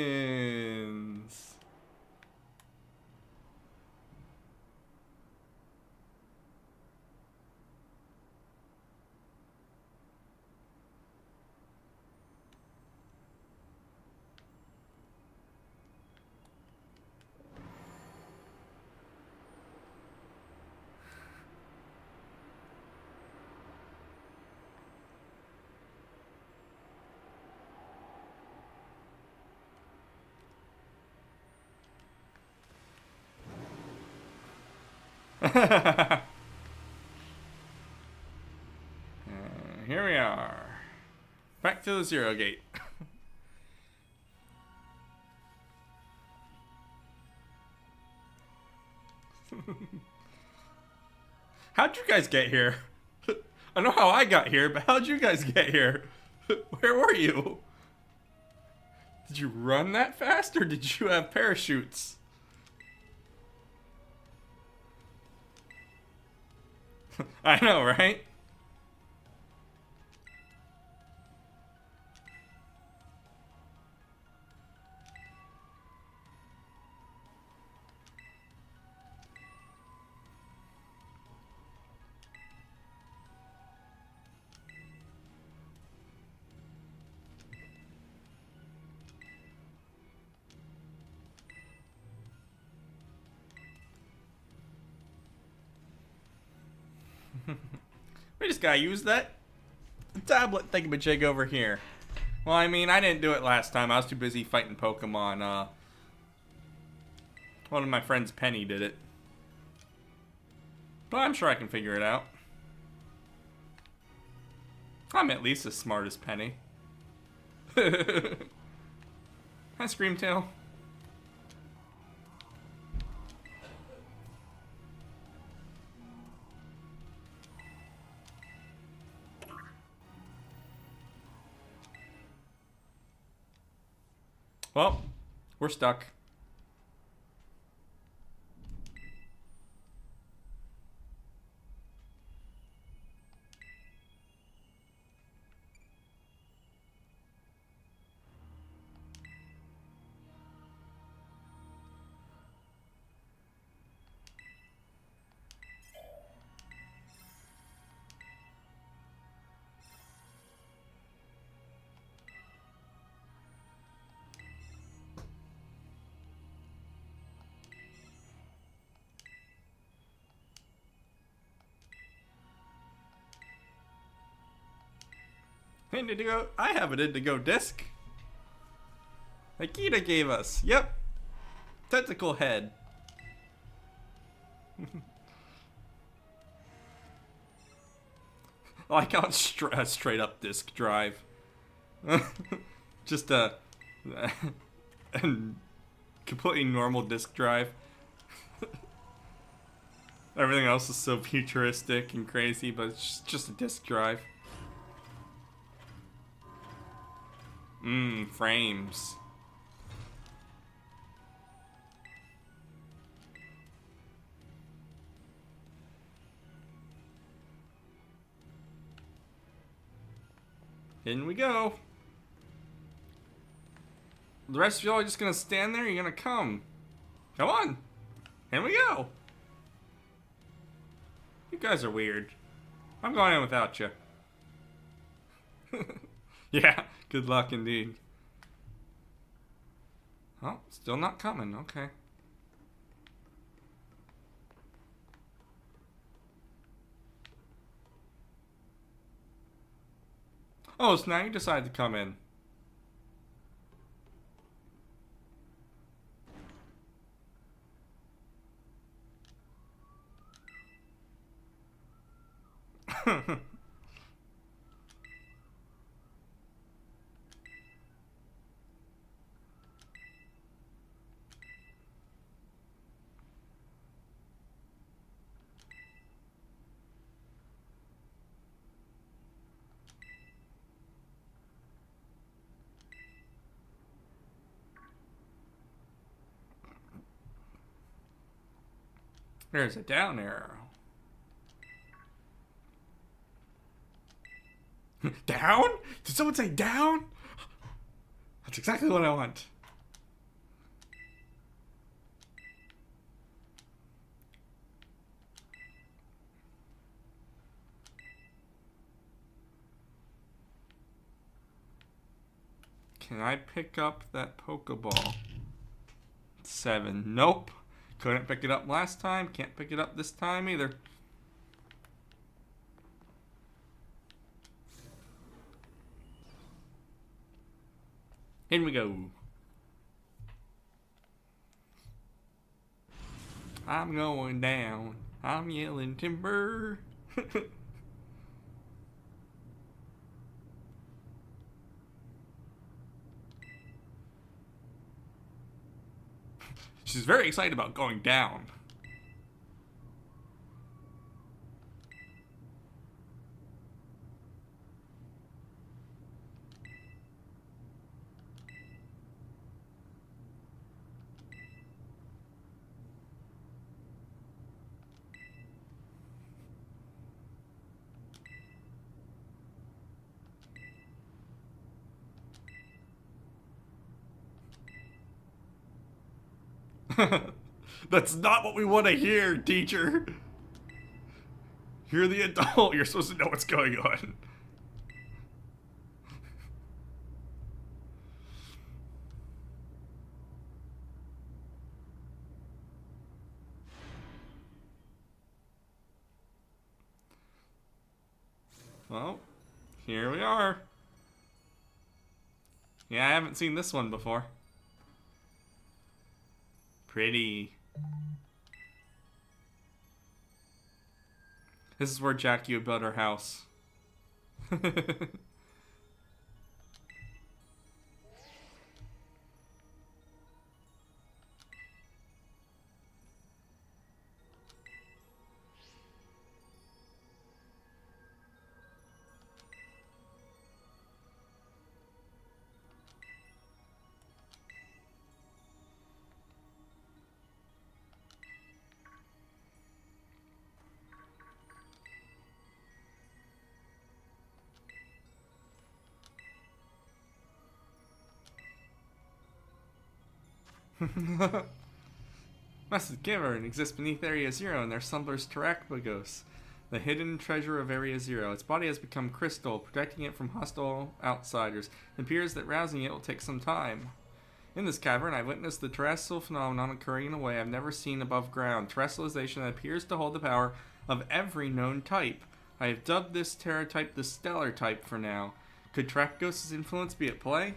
Here we are. Back to the Zero Gate. How'd you guys get here? I know how I got here, but how'd you guys get here? Where were you? Did you run that fast, or did you have parachutes? I know, right? We just gotta use that tablet thingamajig over here. Well, I mean, I didn't do it last time. I was too busy fighting Pokemon. One of my friends, Penny, did it. But I'm sure I can figure it out. I'm at least as smart as Penny. Hi, Screamtail. Well, we're stuck. Indigo, I have an Indigo disc. Akita gave us. Yep. Tentacle head. I like how it's straight up disk drive. Just a completely normal disk drive. Everything else is so futuristic and crazy, but it's just a disk drive. Frames. In we go. The rest of y'all are just gonna stand there? You're gonna come. Come on. In we go. You guys are weird. I'm going in without you. Yeah, good luck indeed. Oh, still not coming. Okay. Oh, so now you decide to come in. There's a down arrow. Down? Did someone say down? That's exactly what I want. Can I pick up that Pokeball? 7. Nope. Couldn't pick it up last time. Can't pick it up this time either. In we go. I'm going down. I'm yelling timber. She's very excited about going down. That's not what we want to hear, teacher. You're the adult. You're supposed to know what's going on. Well, here we are. Yeah, I haven't seen this one before. Pretty. This is where Jackie would build her house. Massive cavern exists beneath Area Zero and their sumblers Terrakbagos, the hidden treasure of Area Zero. Its body has become crystal, protecting it from hostile outsiders. It appears that rousing it will take some time. In this cavern, I witnessed the terrestrial phenomenon occurring in a way I've never seen above ground. Terrestrialization that appears to hold the power of every known type. I have dubbed this Terra type the Stellar type for now. Could Terrakbagos' influence be at play?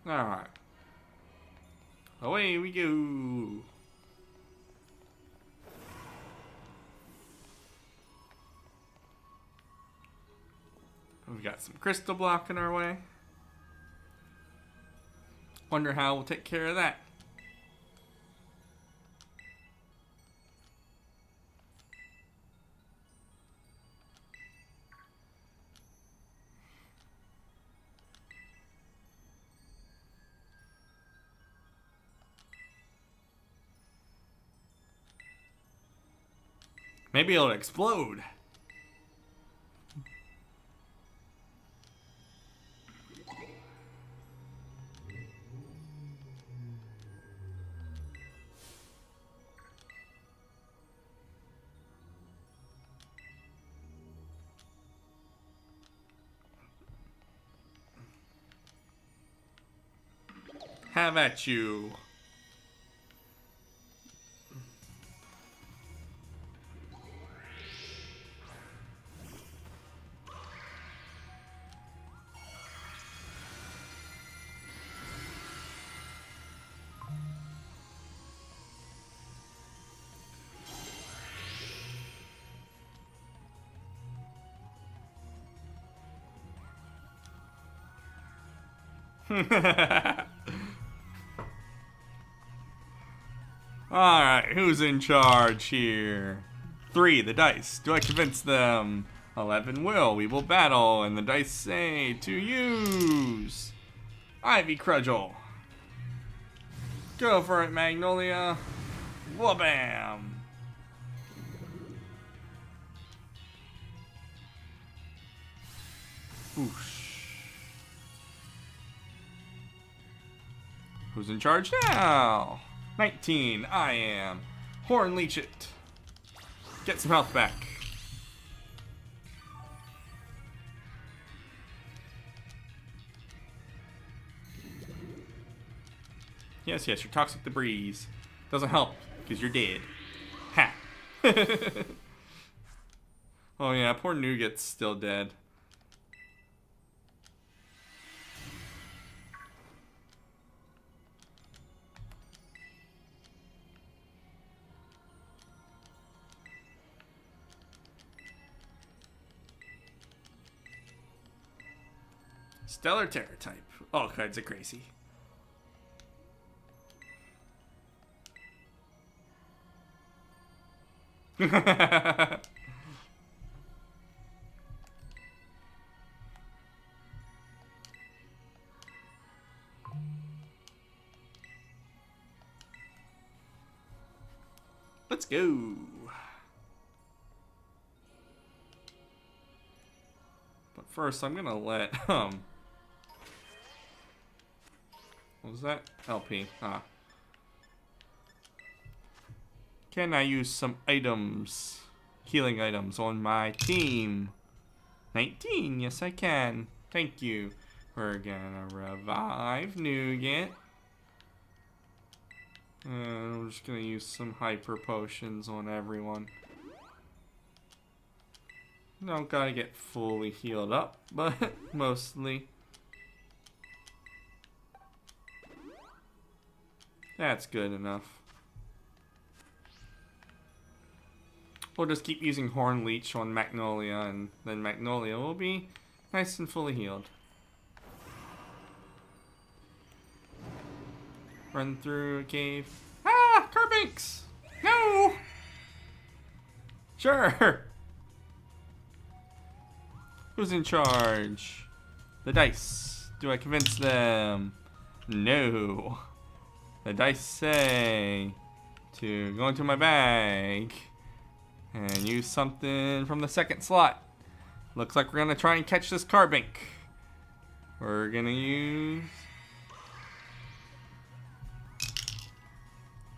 Alright. Away we go. We've got some crystal block in our way. Wonder how we'll take care of that. Maybe it'll explode. Have at you. Alright, who's in charge here? 3, the dice. Do I convince them? 11 will. We will battle, and the dice say to use. Ivy Crudgel. Go for it, Magnolia. Wha-bam. Whoosh. Who's in charge now? 19, I am. Horn Leech it. Get some health back. Yes, yes, you're toxic to breeze. Doesn't help, because you're dead. Ha! Oh yeah, poor Nougat's still dead. Stellar Terror type. All kinds of crazy. go. But first, I'm gonna let what was that? LP. Ah. Can I use some items, healing items on my team? 19. Yes, I can. Thank you. We're gonna revive Nougat. And we're just gonna use some hyper potions on everyone. Don't gotta get fully healed up, but mostly. That's good enough. We'll just keep using Horn Leech on Magnolia, and then Magnolia will be nice and fully healed. Run through a cave. Ah! Carbinks! No! Sure! Who's in charge? The dice. Do I convince them? No. The dice say to go into my bag and use something from the second slot. Looks like we're gonna try and catch this Carbink. We're gonna use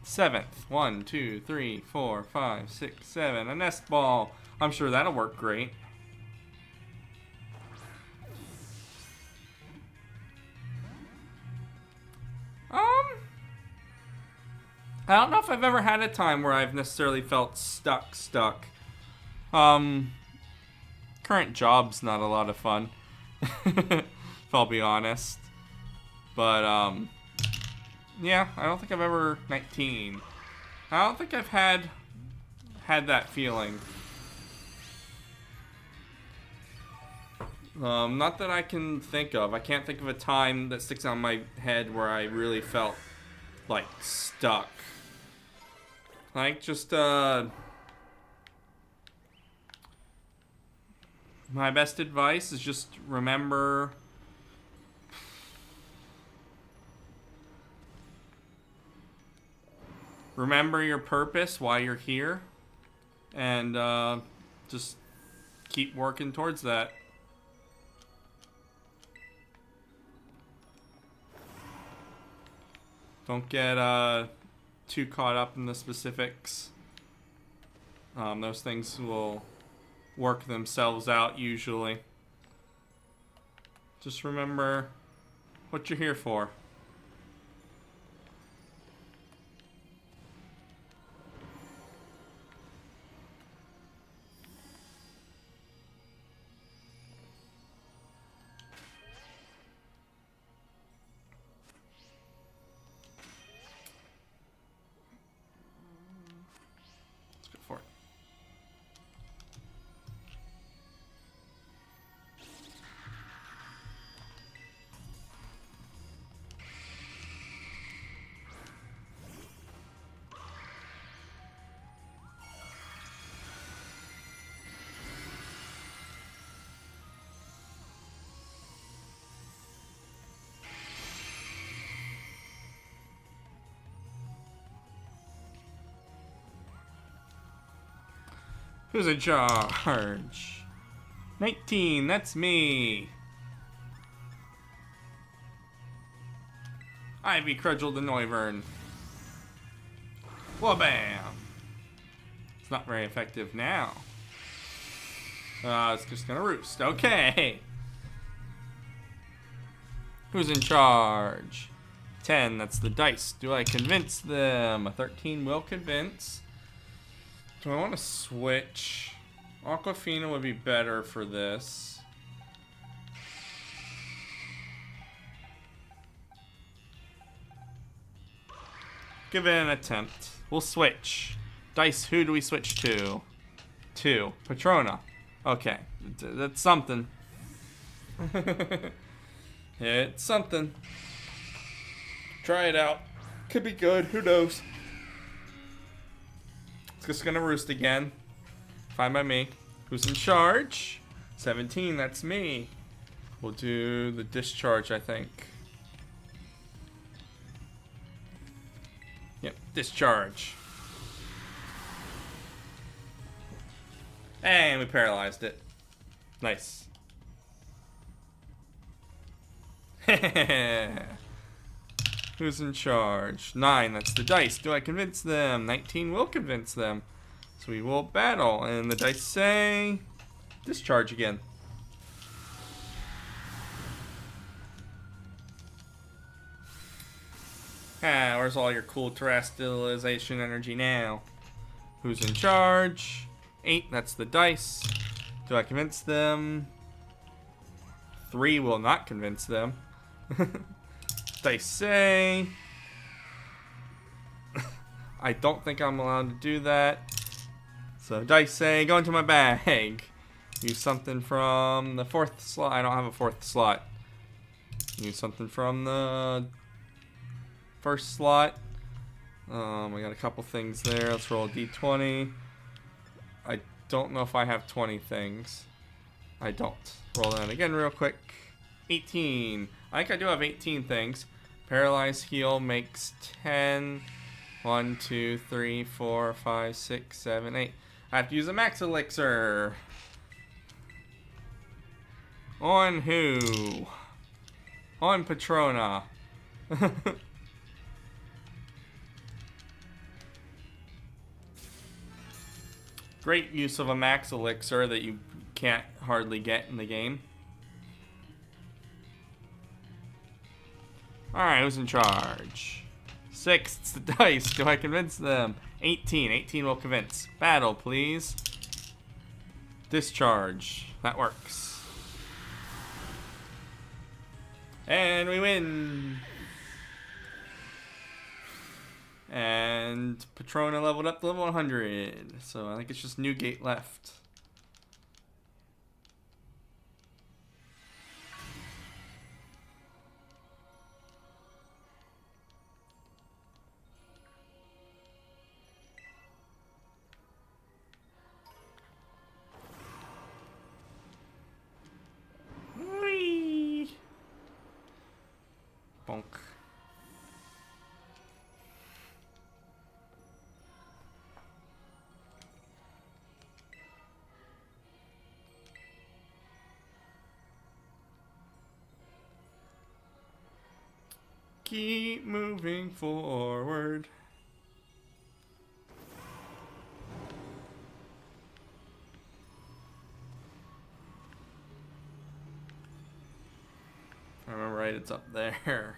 7th. 1, 2, 3, 4, 5, 6, 7. A nest ball. I'm sure that'll work great. I don't know if I've ever had a time where I've necessarily felt stuck. Current job's not a lot of fun, if I'll be honest. But, yeah, I don't think I've ever... 19. I don't think I've had that feeling. Not that I can think of. I can't think of a time that sticks out in my head where I really felt, like, stuck. Like, just, my best advice is just remember your purpose, why you're here, and, just keep working towards that. Don't get, too caught up in the specifics. Those things will work themselves out usually. Just remember what you're here for. Who's in charge? 19, that's me. Ivy Crudgel the Noivern. Wha-bam! It's not very effective now. It's just gonna roost. Okay. Who's in charge? 10, that's the dice. Do I convince them? A 13 will convince. Do I want to switch? Aquafina would be better for this. Give it an attempt. We'll switch. Dice, who do we switch to? 2. Patrona. Okay. That's something. It's something. Try it out. Could be good. Who knows? It's just gonna roost again. Fine by me. Who's in charge? 17, that's me. We'll do the discharge, I think. Yep, discharge. And we paralyzed it. Nice. Who's in charge? 9, that's the dice. Do I convince them? 19 will convince them. So we will battle. And the dice say... discharge again. Ah, where's all your cool terrestrialization energy now? Who's in charge? 8, that's the dice. Do I convince them? 3 will not convince them. Dice say... I don't think I'm allowed to do that. So dice say, go into my bag. Use something from the 4th slot. I don't have a 4th slot. Use something from the 1st slot. We got a couple things there. Let's roll a d20. I don't know if I have 20 things. I don't. Roll that again real quick. 18. I think I do have 18 things. Paralyze heal makes 10. 1, 2, 3, 4, 5, 6, 7, 8. I have to use a max elixir. On who? On Patrona. Great use of a max elixir that you can't hardly get in the game. Alright, who's in charge? 6, it's the dice. Do I convince them? 18. 18 will convince. Battle, please. Discharge. That works. And we win. And Patrona leveled up to level 100. So I think it's just Newgate left. Whee! Bonk. Keep moving forward. I remember right, it's up there.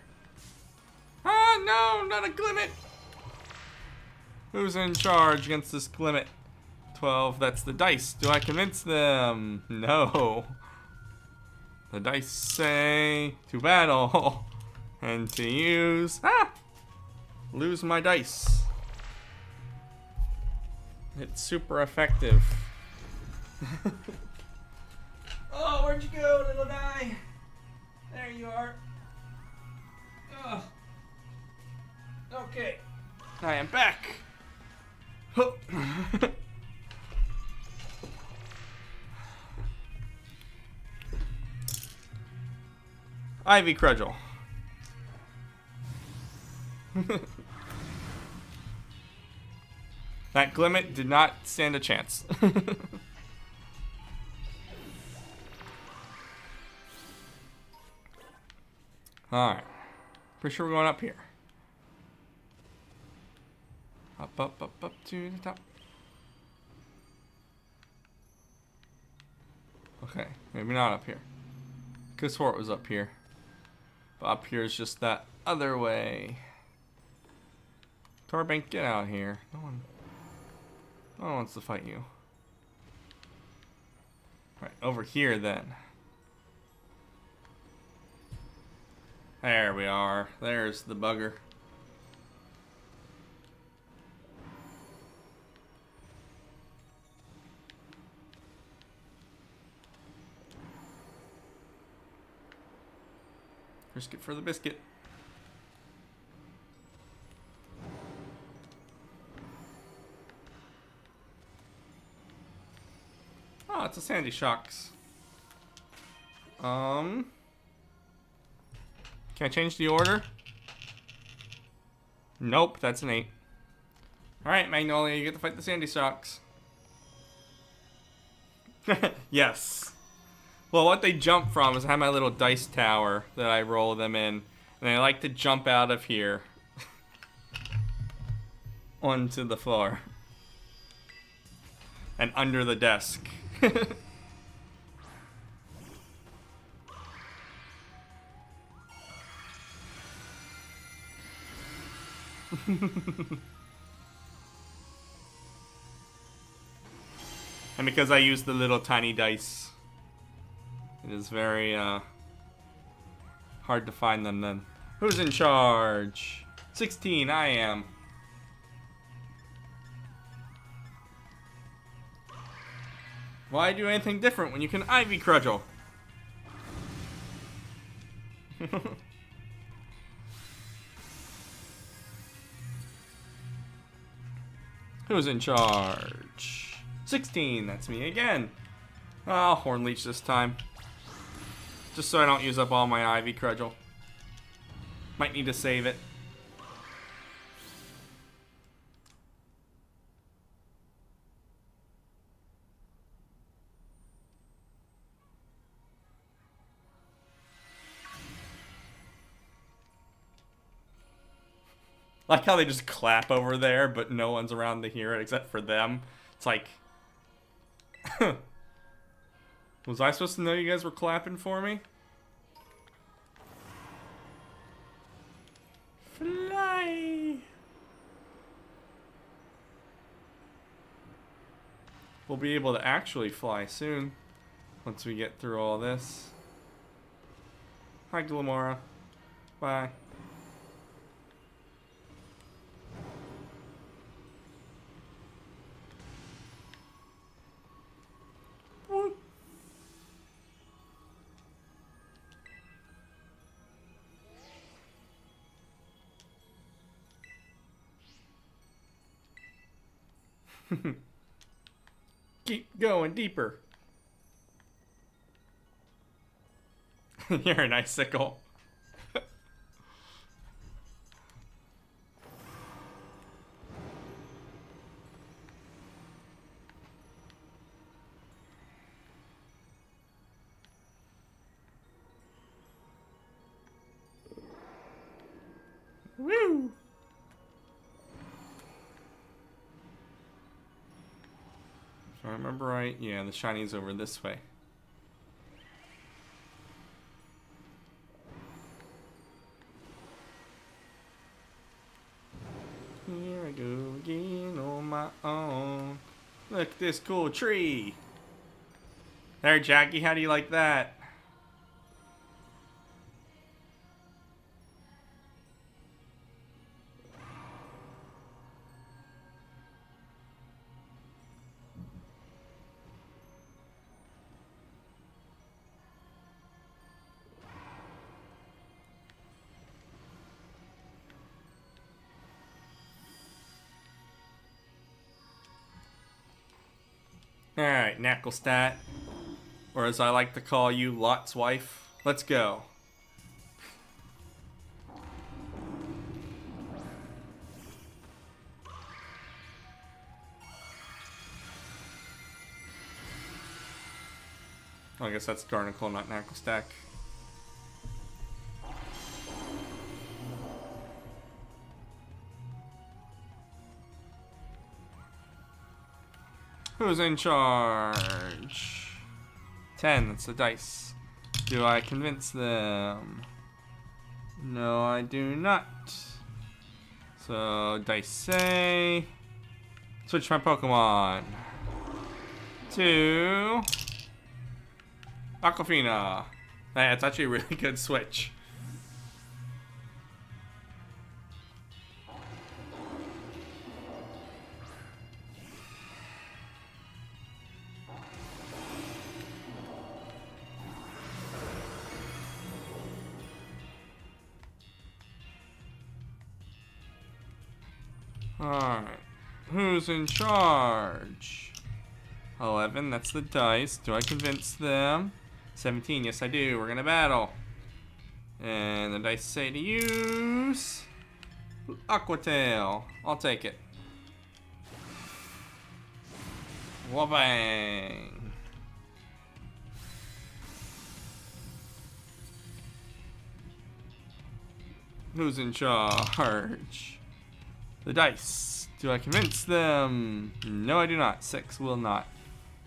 Ah, no, not a Glimmet! Who's in charge against this Glimmet? 12, that's the dice. Do I convince them? No. The dice say to battle. And to use... Ah! Lose my dice. It's super effective. Oh, where'd you go, little guy? There you are. Ugh. Okay. I am back. Ivy Crudgel. That Glimmet did not stand a chance. Alright. Pretty sure we're going up here. Up, up, up, up to the top. Okay, maybe not up here. Could swore it was up here. But up here is just that other way. Torbank, get out here. No one wants to fight you. Right, over here then. There we are. There's the bugger. Risk it for the biscuit. Oh, it's a Sandy Shocks. Can I change the order? Nope, that's an 8. Alright, Magnolia, you get to fight the Sandy Shocks. Yes. Well, what they jump from is I have my little dice tower that I roll them in. And I like to jump out of here onto the floor. And under the desk. And because I use the little tiny dice, it is very hard to find them then. Who's in charge? 16, I am. Why do anything different when you can Ivy Crudgel? Who's in charge? 16, that's me again. Oh, Horn Leech this time. Just so I don't use up all my Ivy Crudgel. Might need to save it. Like how they just clap over there, but no one's around to hear it except for them. It's like... Was I supposed to know you guys were clapping for me? Fly! We'll be able to actually fly soon. Once we get through all this. Hi, Glamora. Bye. Keep going deeper. You're an icicle. Woo! If I remember right, yeah, the shiny's over this way. Here I go again on my own. Look at this cool tree. There, Jackie, how do you like that? Alright, Knucklestat. Or as I like to call you, Lot's wife. Let's go. I guess that's Garnacle, not Knucklestack. Who's in charge? 10, that's the dice. Do I convince them? No, I do not. So, dice say... Switch my Pokemon. To... Aquafina. Hey, it's actually a really good switch. Alright. Who's in charge? 11, that's the dice. Do I convince them? 17, yes I do. We're gonna battle. And the dice say to use... Aqua Tail. I'll take it. 'Wabang! Who's in charge? The dice. Do I convince them? No, I do not. 6 will not.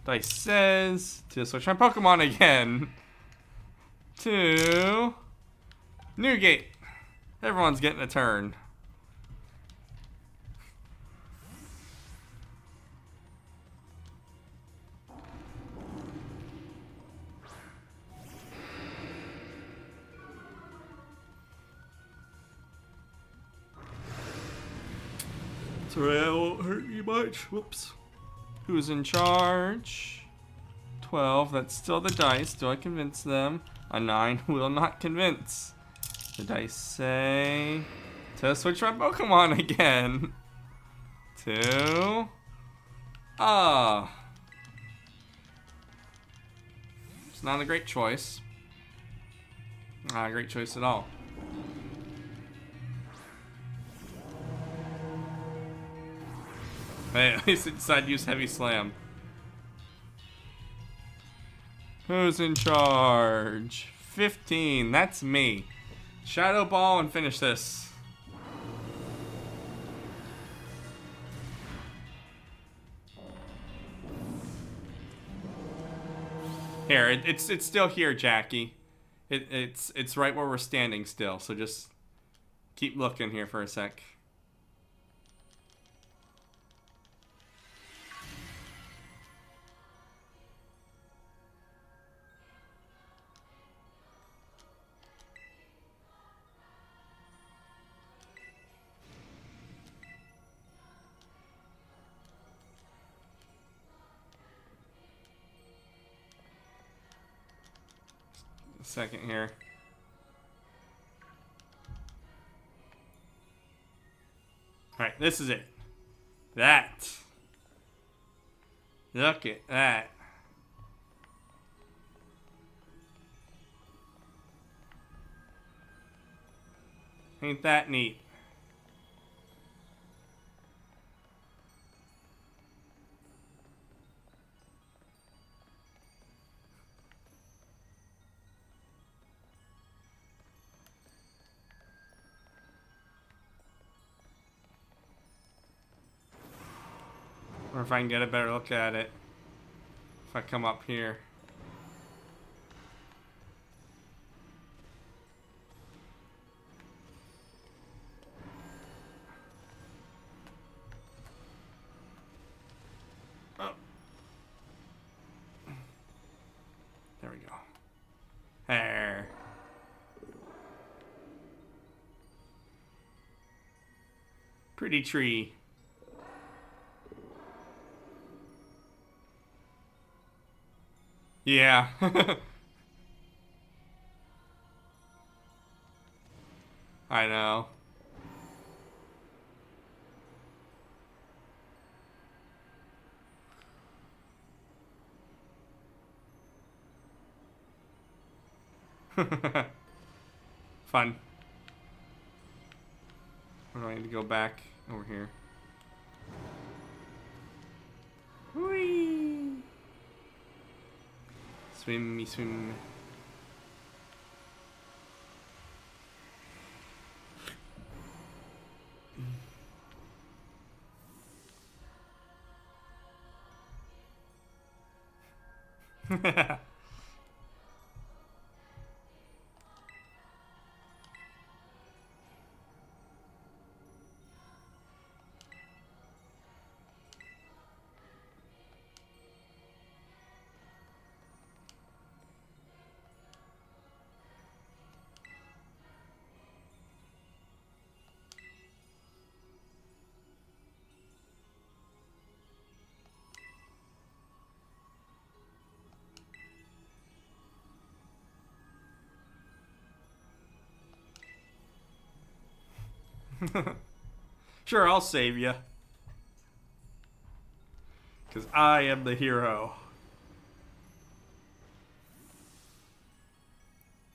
Dice says to switch my Pokemon again. To Newgate. Everyone's getting a turn. Sorry, I won't hurt you much. Whoops. Who's in charge? 12. That's still the dice. Do I convince them? A 9 will not convince. The dice say to switch my Pokemon again. 2. It's not a great choice. Not a great choice at all. Hey, at least it decided to use Heavy Slam. Who's in charge? 15. That's me. Shadow Ball and finish this. Here, it's still here, Jackie. It's right where we're standing still. So just keep looking here for a sec. Second here. Alright, this is it. That. Look at that. Ain't that neat? Or if I can get a better look at it. If I come up here. Oh. There we go. There. Pretty tree. Yeah. I know. Fun. Where do I need to go back? Over here. Whee! Swim me, swim. Sure, I'll save you. Because I am the hero.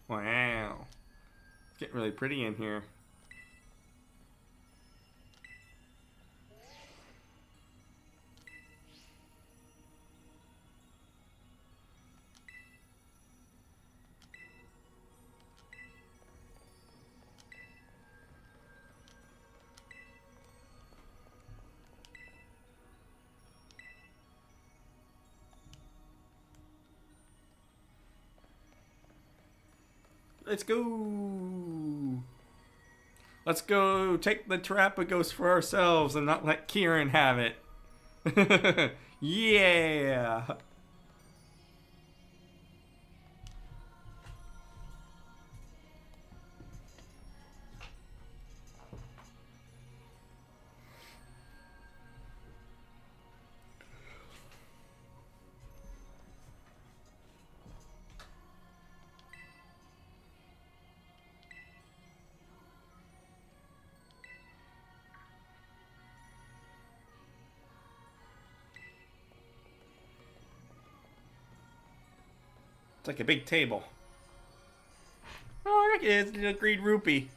Wow. It's getting really pretty in here. Let's go. Let's go take the Terrapagos for ourselves and not let Kieran have it. Yeah. It's like a big table. Oh, look, it's a green rupee.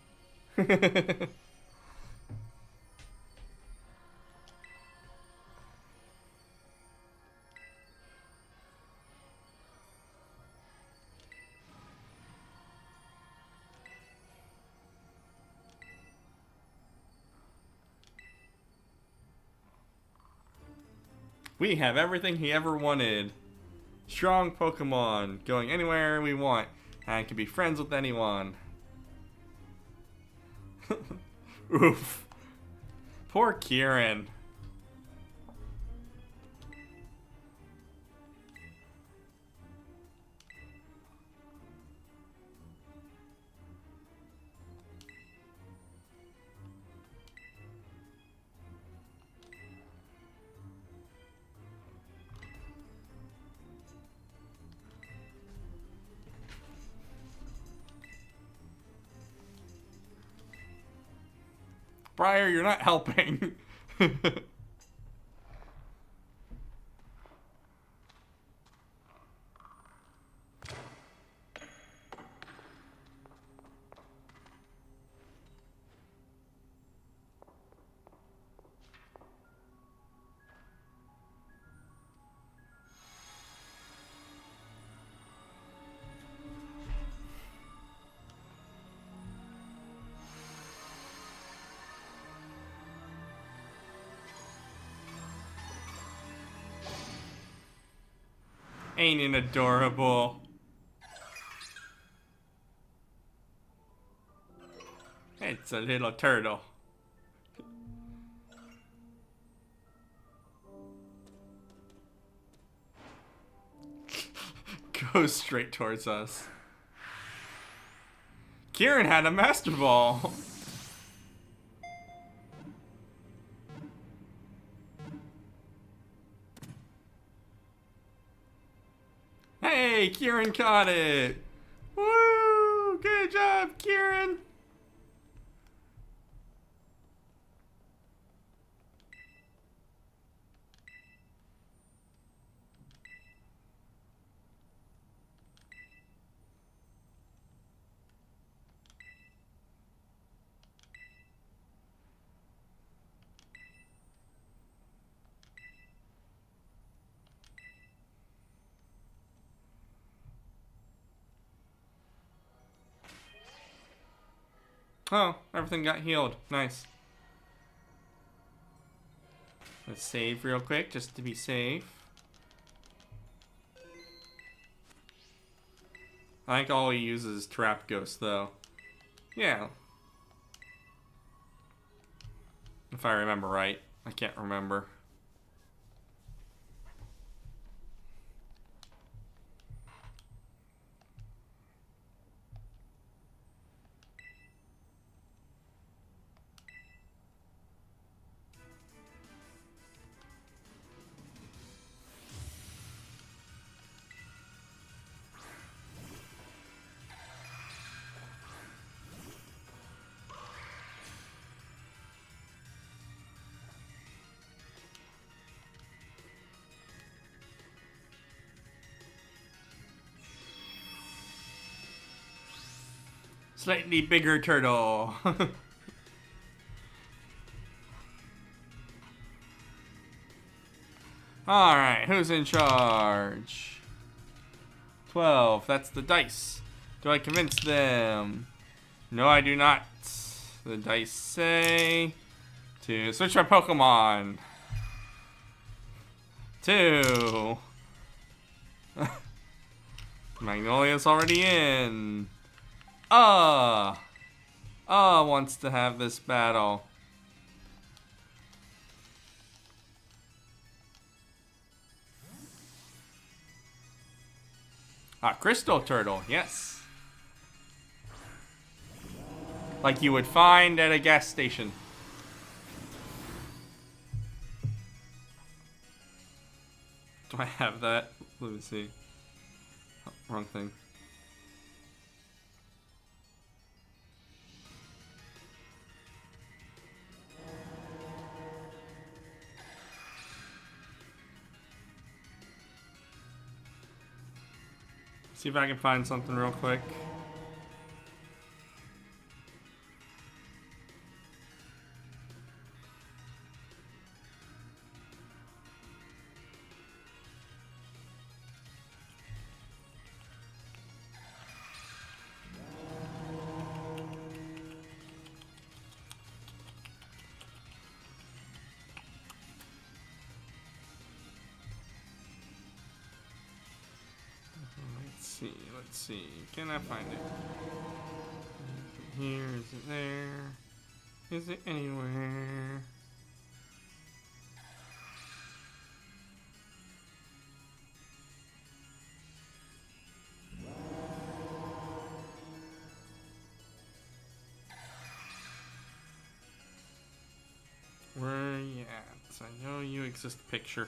We have everything he ever wanted. Strong Pokemon, going anywhere we want, and can be friends with anyone. Oof. Poor Kieran. Briar, you're not helping. Ain't it adorable? It's a little turtle. Goes straight towards us. Kieran had a Master Ball. Hey, Kieran caught it. Woo! Good job, Kieran. Oh, everything got healed. Nice. Let's save real quick, just to be safe. I think all he uses is Trap Ghost, though. Yeah. If I remember right. I can't remember. Slightly bigger turtle. Alright, who's in charge? 12, that's the dice. Do I convince them? No, I do not. The dice say to switch my Pokemon. 2. Magnolia's already in. Wants to have this battle. Crystal turtle, yes. Like you would find at a gas station. Do I have that? Let me see. Oh, wrong thing. See if I can find something real quick. Let's see. Can I find it? Is it here? Is it there? Is it anywhere? Where are you at? I know you exist, picture.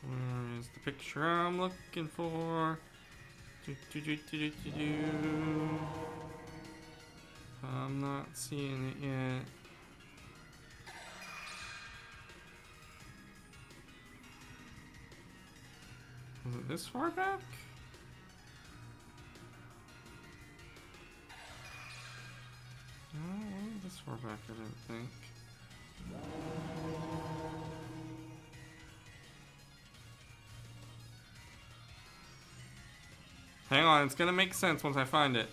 Where is the picture I'm looking for? I'm not seeing it yet. Was it this far back? No, it wasn't this far back, I didn't think. Hang on, it's gonna make sense once I find it.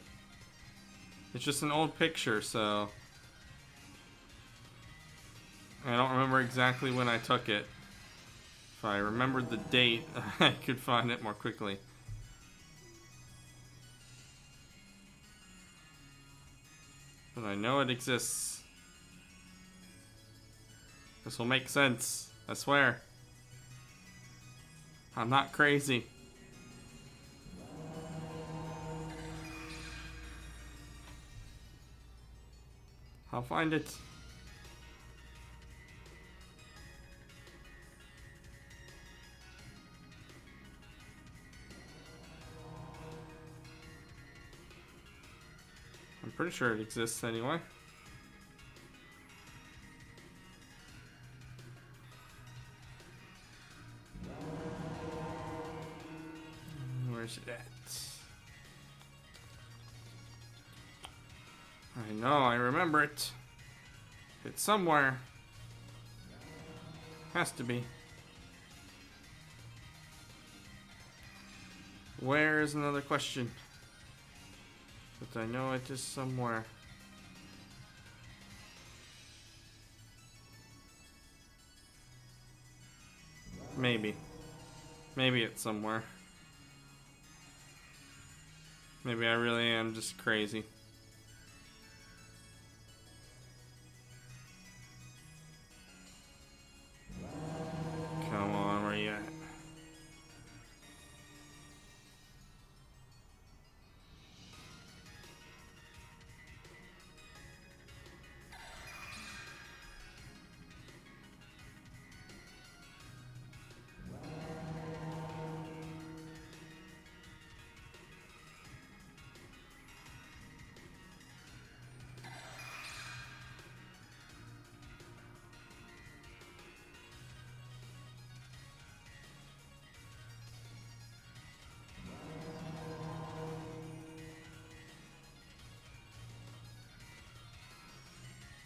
It's just an old picture, so I don't remember exactly when I took it. If I remembered the date, I could find it more quickly. But I know it exists. This will make sense, I swear. I'm not crazy. I'll find it. I'm pretty sure it exists anyway. Where's it at? I know, I remember it. It's somewhere. Has to be. Where is another question? But I know it is somewhere. Maybe. Maybe it's somewhere. Maybe I really am just crazy. Come on, where you at?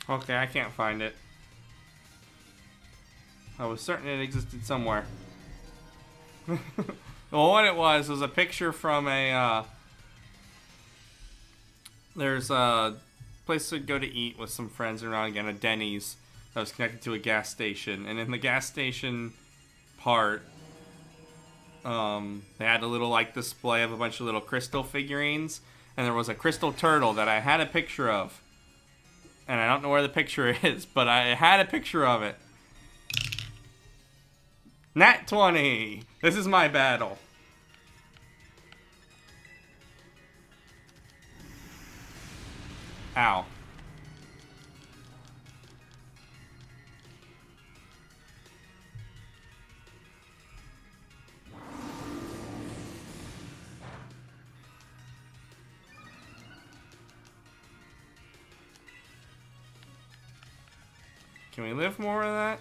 Okay, I can't find it. I was certain it existed somewhere. Well, what it was a picture from a, there's a place to go to eat with some friends around again, a Denny's that was connected to a gas station. And in the gas station part, They had a little like display of a bunch of little crystal figurines, and there was a crystal turtle that I had a picture of, and I don't know where the picture is, but I had a picture of it. Nat 20. This is my battle. Ow. Can we live more of that?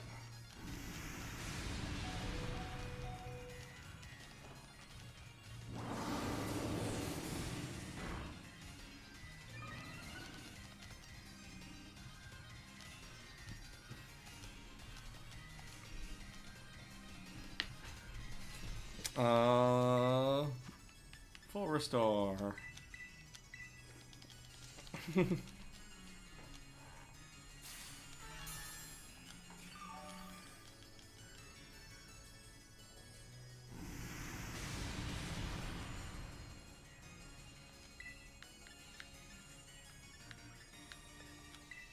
Full restore.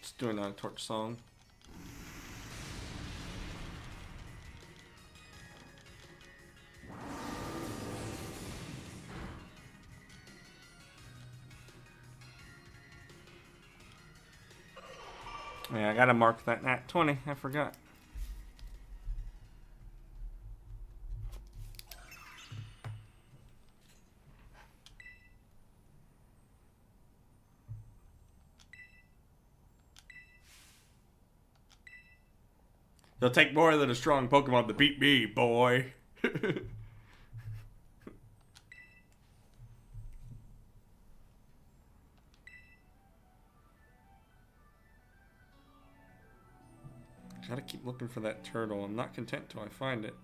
Just doing that torch song. Yeah, I gotta mark that nat 20. I forgot. It'll take more than a strong Pokemon to beat me, boy. Gotta keep looking for that turtle. I'm not content till I find it.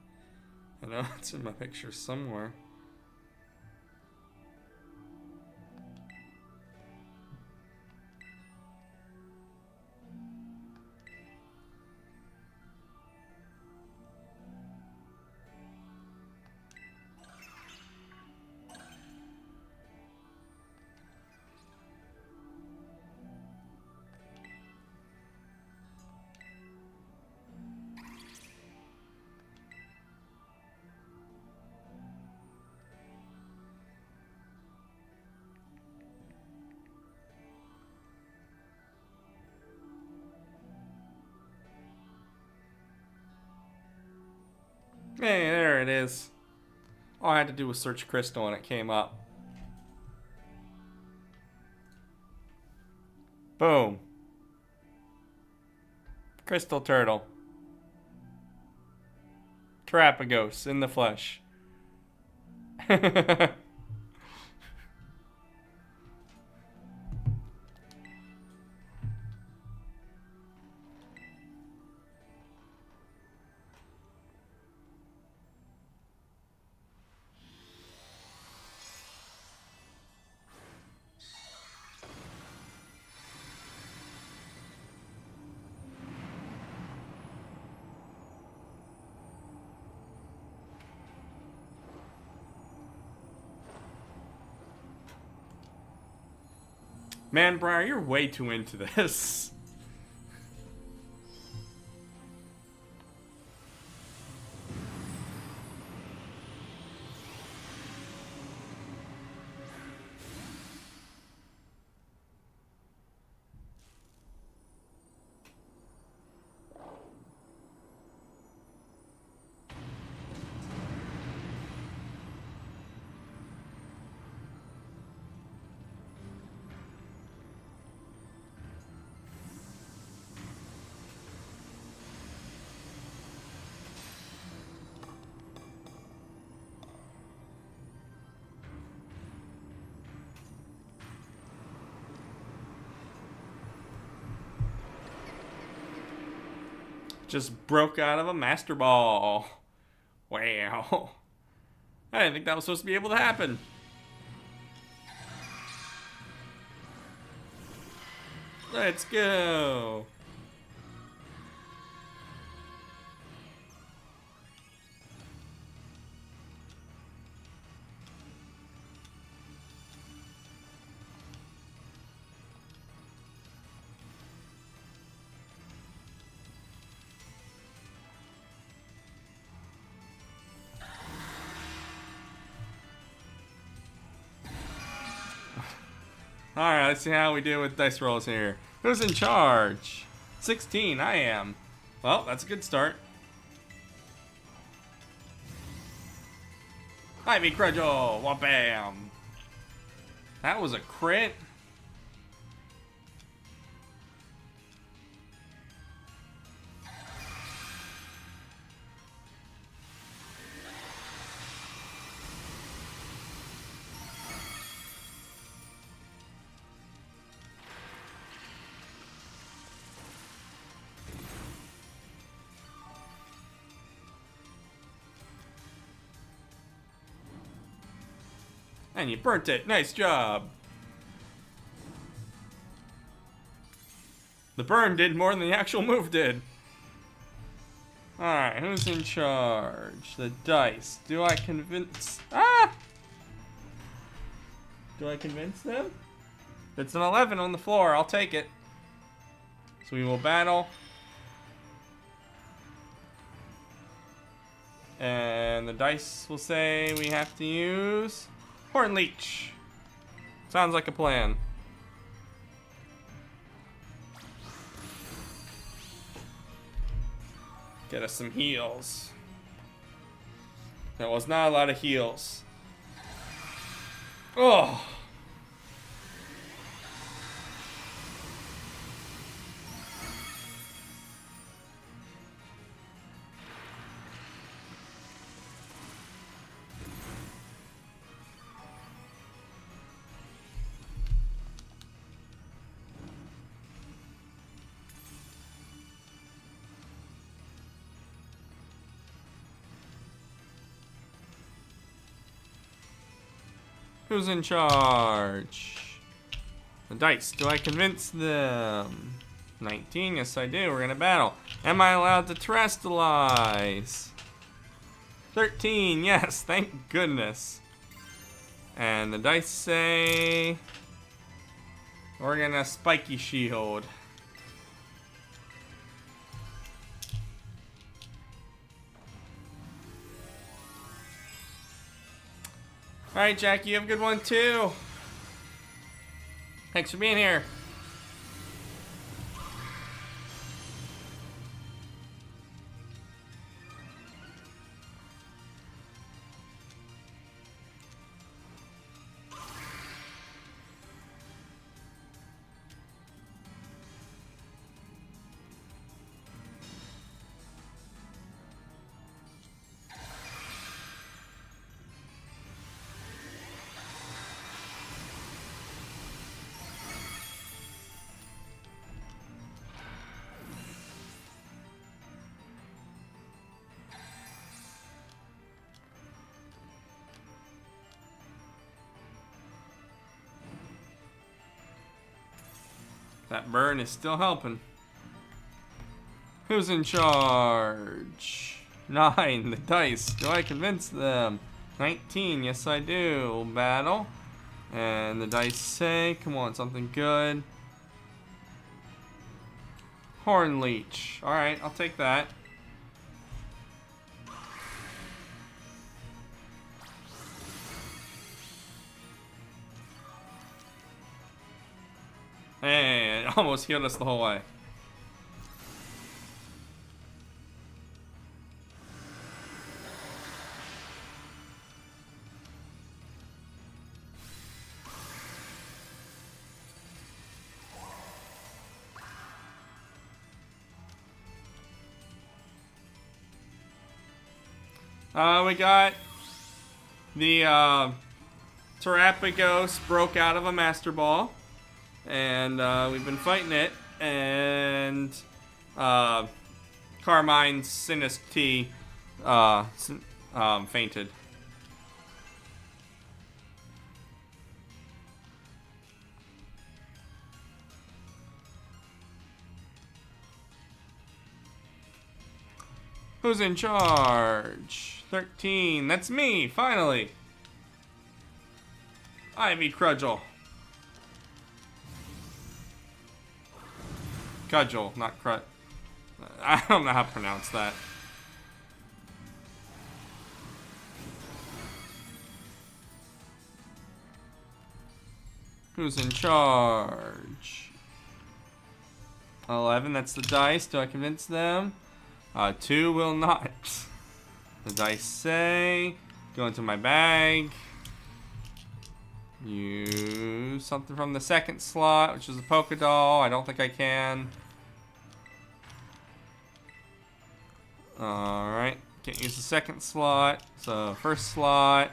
I know it's in my picture somewhere. Hey, there it is. All I had to do was search crystal and it came up. Boom. Crystal turtle. Terapagos in the flesh. Man, Briar, you're way too into this. Just broke out of a Master Ball. Wow. I didn't think that was supposed to be able to happen. Let's go. Alright, let's see how we do with dice rolls here. Who's in charge? 16, I am. Well, that's a good start. Ivy Crudgel! Wha-bam! That was a crit. And you burnt it. Nice job. The burn did more than the actual move did. Alright, who's in charge? The dice. Do I convince... Ah! Do I convince them? It's an 11 on the floor. I'll take it. So we will battle. And the dice will say we have to use... Horn Leech. Sounds like a plan. Get us some heals. That was not a lot of heals. Oh. Who's in charge? The dice. Do I convince them? 19. Yes, I do. We're gonna battle. Am I allowed to terrestrialize? 13. Yes. Thank goodness. And the dice say we're gonna spiky shield. Alright, Jack, you have a good one too. Thanks for being here. That burn is still helping. Who's in charge? 9, the dice. Do I convince them? 19, yes I do. Battle. And the dice say, come on, something good. Horn Leech. Alright, I'll take that. Hey, it almost healed us the whole way. We got the Terrapagos broke out of a Master Ball. And we've been fighting it, and Carmine's Sinistee fainted. Who's in charge? 13. That's me, finally. Ivy Crudgel. Cudgel, not crud. I don't know how to pronounce that. Who's in charge? 11, that's the dice. Do I convince them? 2 will not. The dice say, go into my bag. Use something from the second slot, which is a polka doll. I don't think I can. Alright, can't use the second slot. So, first slot.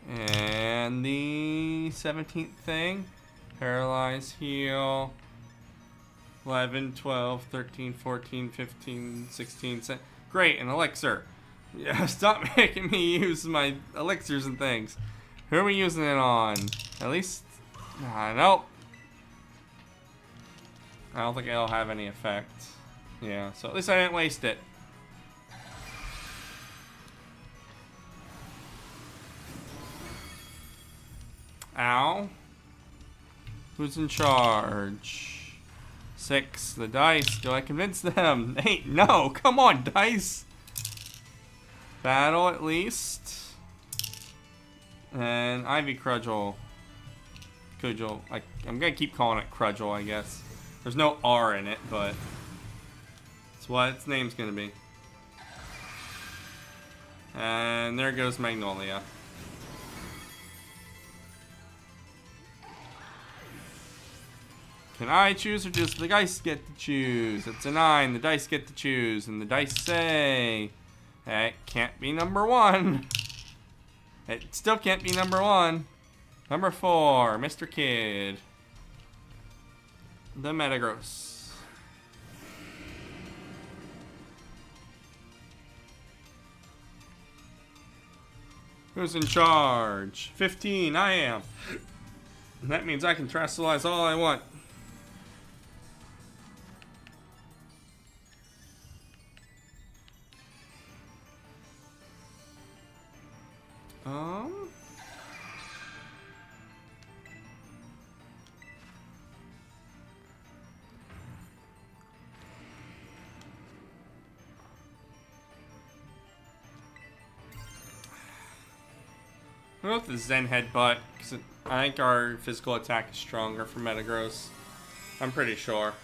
And the 17th thing. Paralyze, heal. 11, 12, 13, 14, 15, 16, 17. Great, an elixir. Yeah, stop making me use my elixirs and things. Who are we using it on? At least... nope. I don't think it'll have any effect. Yeah, so at least I didn't waste it. Ow. Who's in charge? 6, the dice. Do I convince them? 8, no, come on, dice. Battle at least. And Ivy Crudgel. Cudgel. I'm gonna keep calling it Crudgel, I guess. There's no R in it, but it's what its name's gonna be. And there goes Magnolia. Can I choose or just the dice get to choose? It's a 9, the dice get to choose, and the dice say it can't be number 1. It still can't be number 1. Number 4, Mr. Kid. The Metagross. Who's in charge? 15, I am. That means I can Terastallize all I want. I'll go with the Zen Headbutt, because I think our physical attack is stronger for Metagross. I'm pretty sure.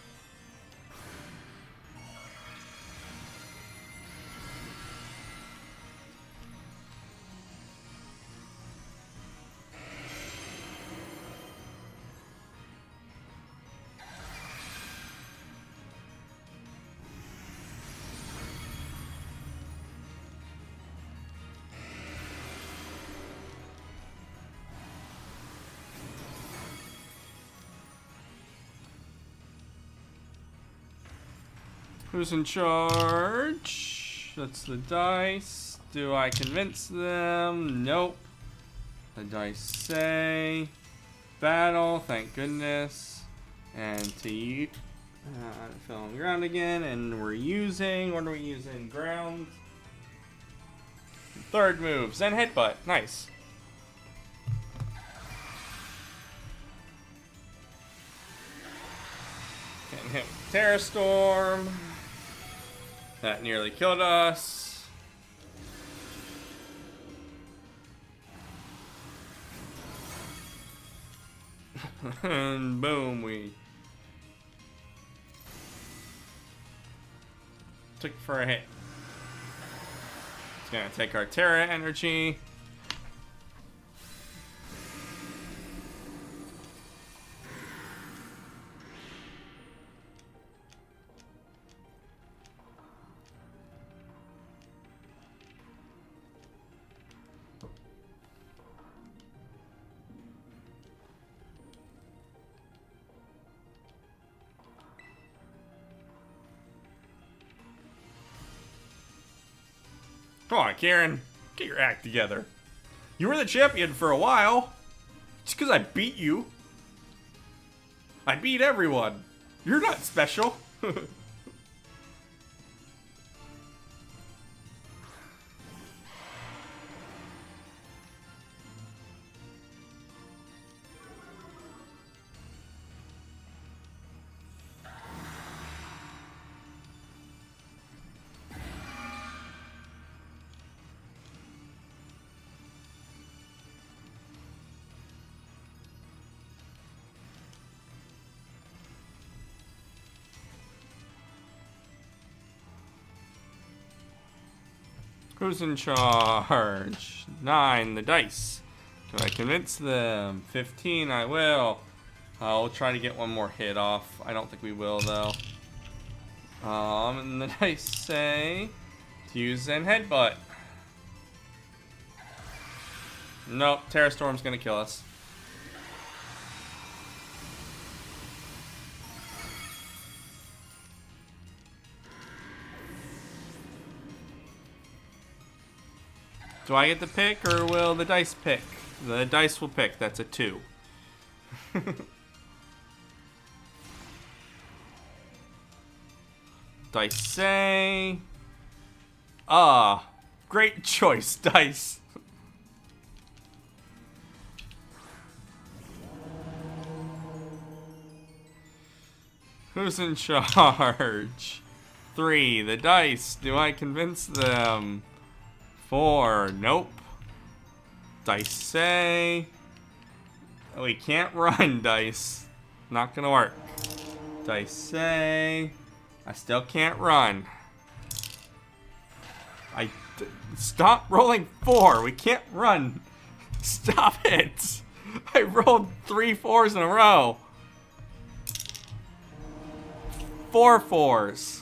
Who's in charge? That's the dice. Do I convince them? Nope. The dice say battle, thank goodness. And to you, fill on the ground again. And we're using, what are we using? Ground. Third move, Zen Headbutt. Nice. Getting hit with Terra Storm. That nearly killed us. And boom, we took for a hit. It's gonna take our Terra energy. Come on, Kieran. Get your act together. You were the champion for a while. Just because I beat you. I beat everyone. You're not special. Who's in charge? 9, the dice. Do I convince them? 15, I will. I'll try to get one more hit off. I don't think we will, though. And the dice say to use Zen Headbutt. Nope, Terra Storm's gonna kill us. Do I get to pick, or will the dice pick? The dice will pick. That's a 2. Dice say... great choice, dice. Who's in charge? 3, the dice. Do I convince them? 4, nope. Dice say... we can't run, dice. Not gonna work. Dice say... I still can't run. Stop rolling 4. We can't run. Stop it. I rolled 3 4s in a row. 4 4s.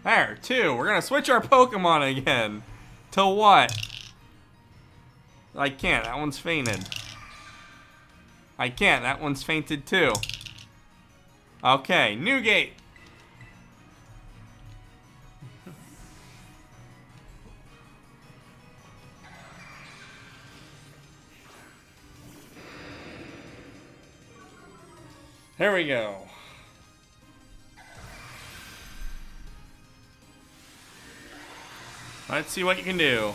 There, 2. We're gonna switch our Pokemon again. To what? I can't. That one's fainted. I can't. That one's fainted too. Okay, new gate. There we go. Let's see what you can do.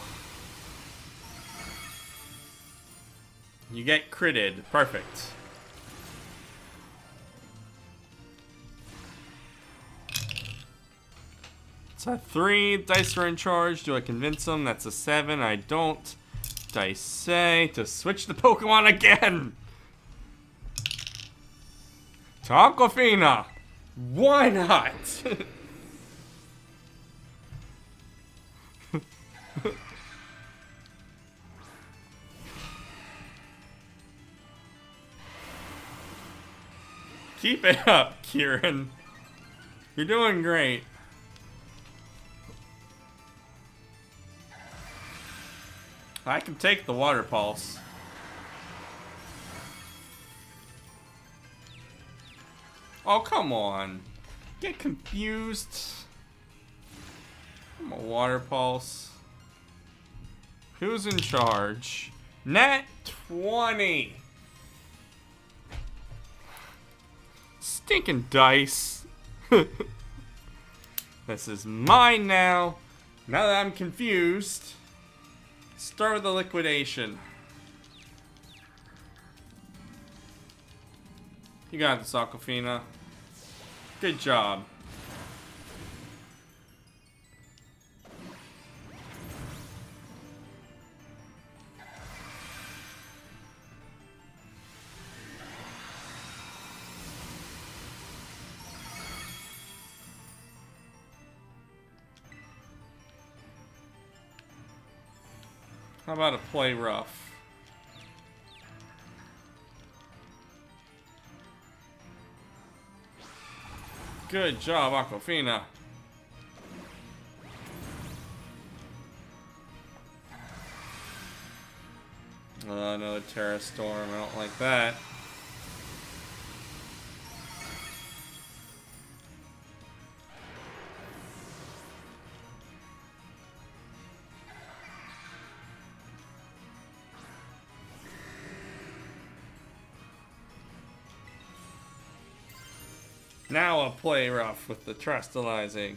You get critted. Perfect. It's a 3. Dice are in charge. Do I convince them? That's a 7. I don't. Dice say to switch the Pokemon again. To Aquafina. Why not? Keep it up, Kieran. You're doing great. I can take the water pulse. Oh, come on. Get confused. I'm a water pulse. Who's in charge? Nat 20. Stinking dice. This is mine now. Now that I'm confused, start with the liquidation. You got this, Aquafina. Good job. How about a play rough? Good job, Aquafina. Another Terra Storm. I don't like that. Now a play rough with the Trustalizing.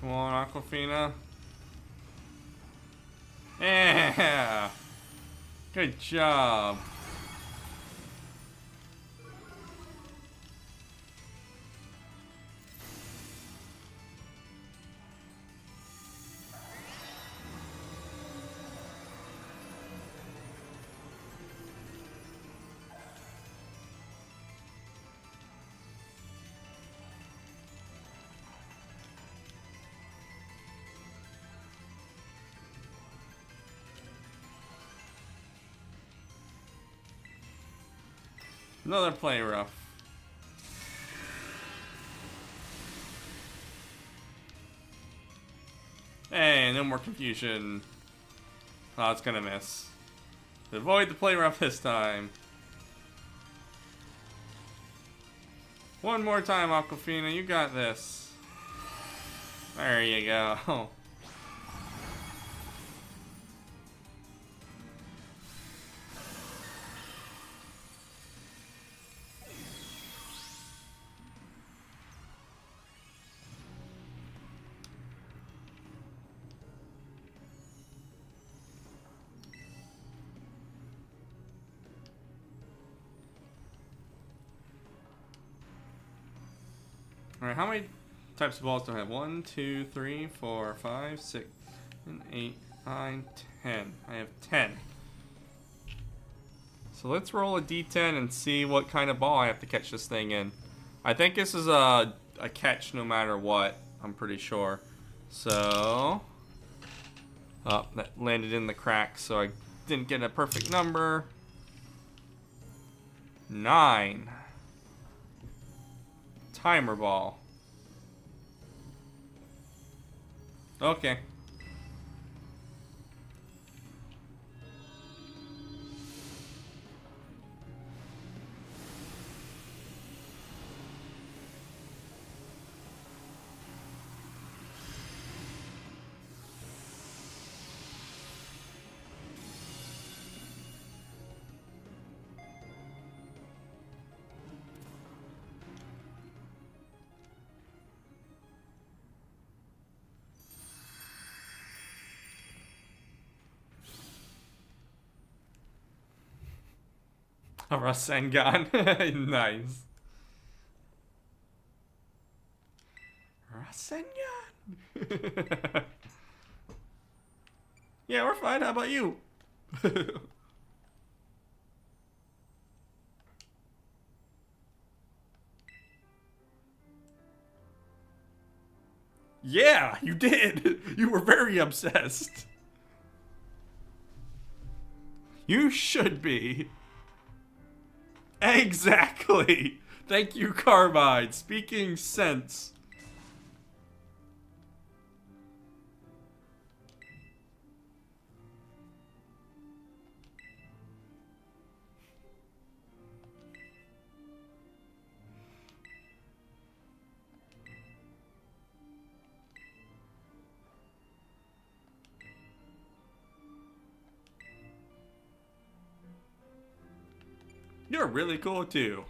Come on, Aquafina. Yeah. Good job. Another play rough. Hey, no more confusion. Oh, it's gonna miss. Avoid the play rough this time. One more time, Aquafina. You got this. There you go. Alright, how many types of balls do I have? 1, 2, 3, 4, 5, 6, 7, 8, 9, 10. I have 10. So let's roll a d10 and see what kind of ball I have to catch this thing in. I think this is a catch no matter what. I'm pretty sure. So... oh, that landed in the crack, so I didn't get a perfect number. 9. Timer ball. Okay. A Rasengan. Nice. Rasengan. Yeah, we're fine. How about you? Yeah, you did. You were very obsessed. You should be. Exactly. Thank you, Carbide. Speaking sense. You're really cool too.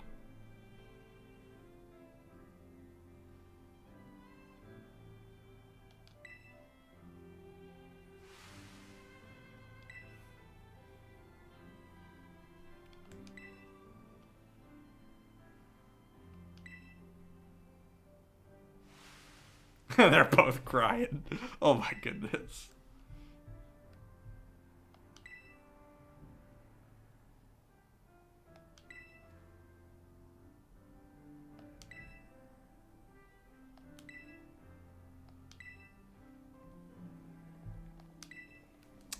They're both crying. Oh my goodness.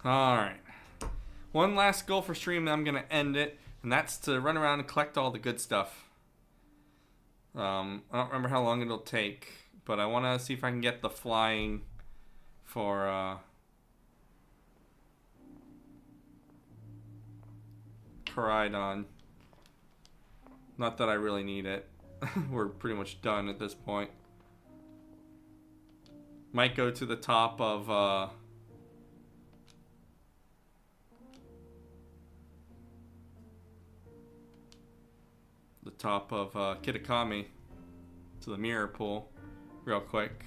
Alright. One last goal for stream, then I'm going to end it. And that's to run around and collect all the good stuff. I don't remember how long it'll take. But I want to see if I can get the flying for Koraidon. Not that I really need it. We're pretty much done at this point. Might go to the top of Kitakami to the mirror pool real quick.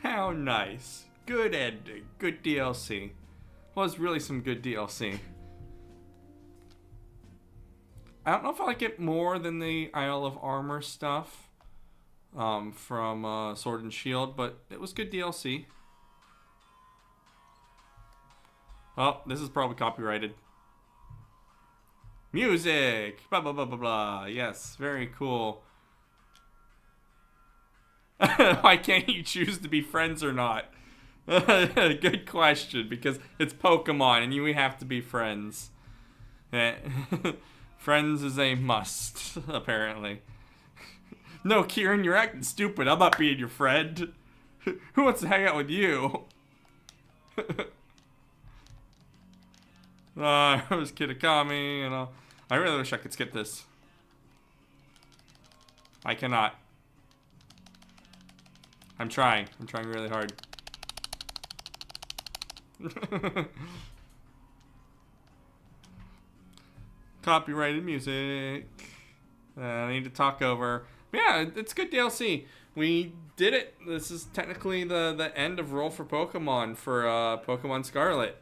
How nice. Good ending. Good DLC. Was really some good DLC. I don't know if I like it more than the Isle of Armor stuff from Sword and Shield, but it was good DLC. Oh, this is probably copyrighted. Music! Blah, blah, blah, blah, blah. Yes, very cool. Why can't you choose to be friends or not? Good question, because it's Pokemon and you have to be friends. Friends is a must, apparently. No, Kieran, you're acting stupid. I'm not being your friend. Who wants to hang out with you? It was Kitakami, and I really wish I could skip this. I cannot. I'm trying. I'm trying really hard. Copyrighted music. I need to talk over. Yeah, it's good DLC. We did it. This is technically the end of Roll for Pokemon for Pokemon Scarlet.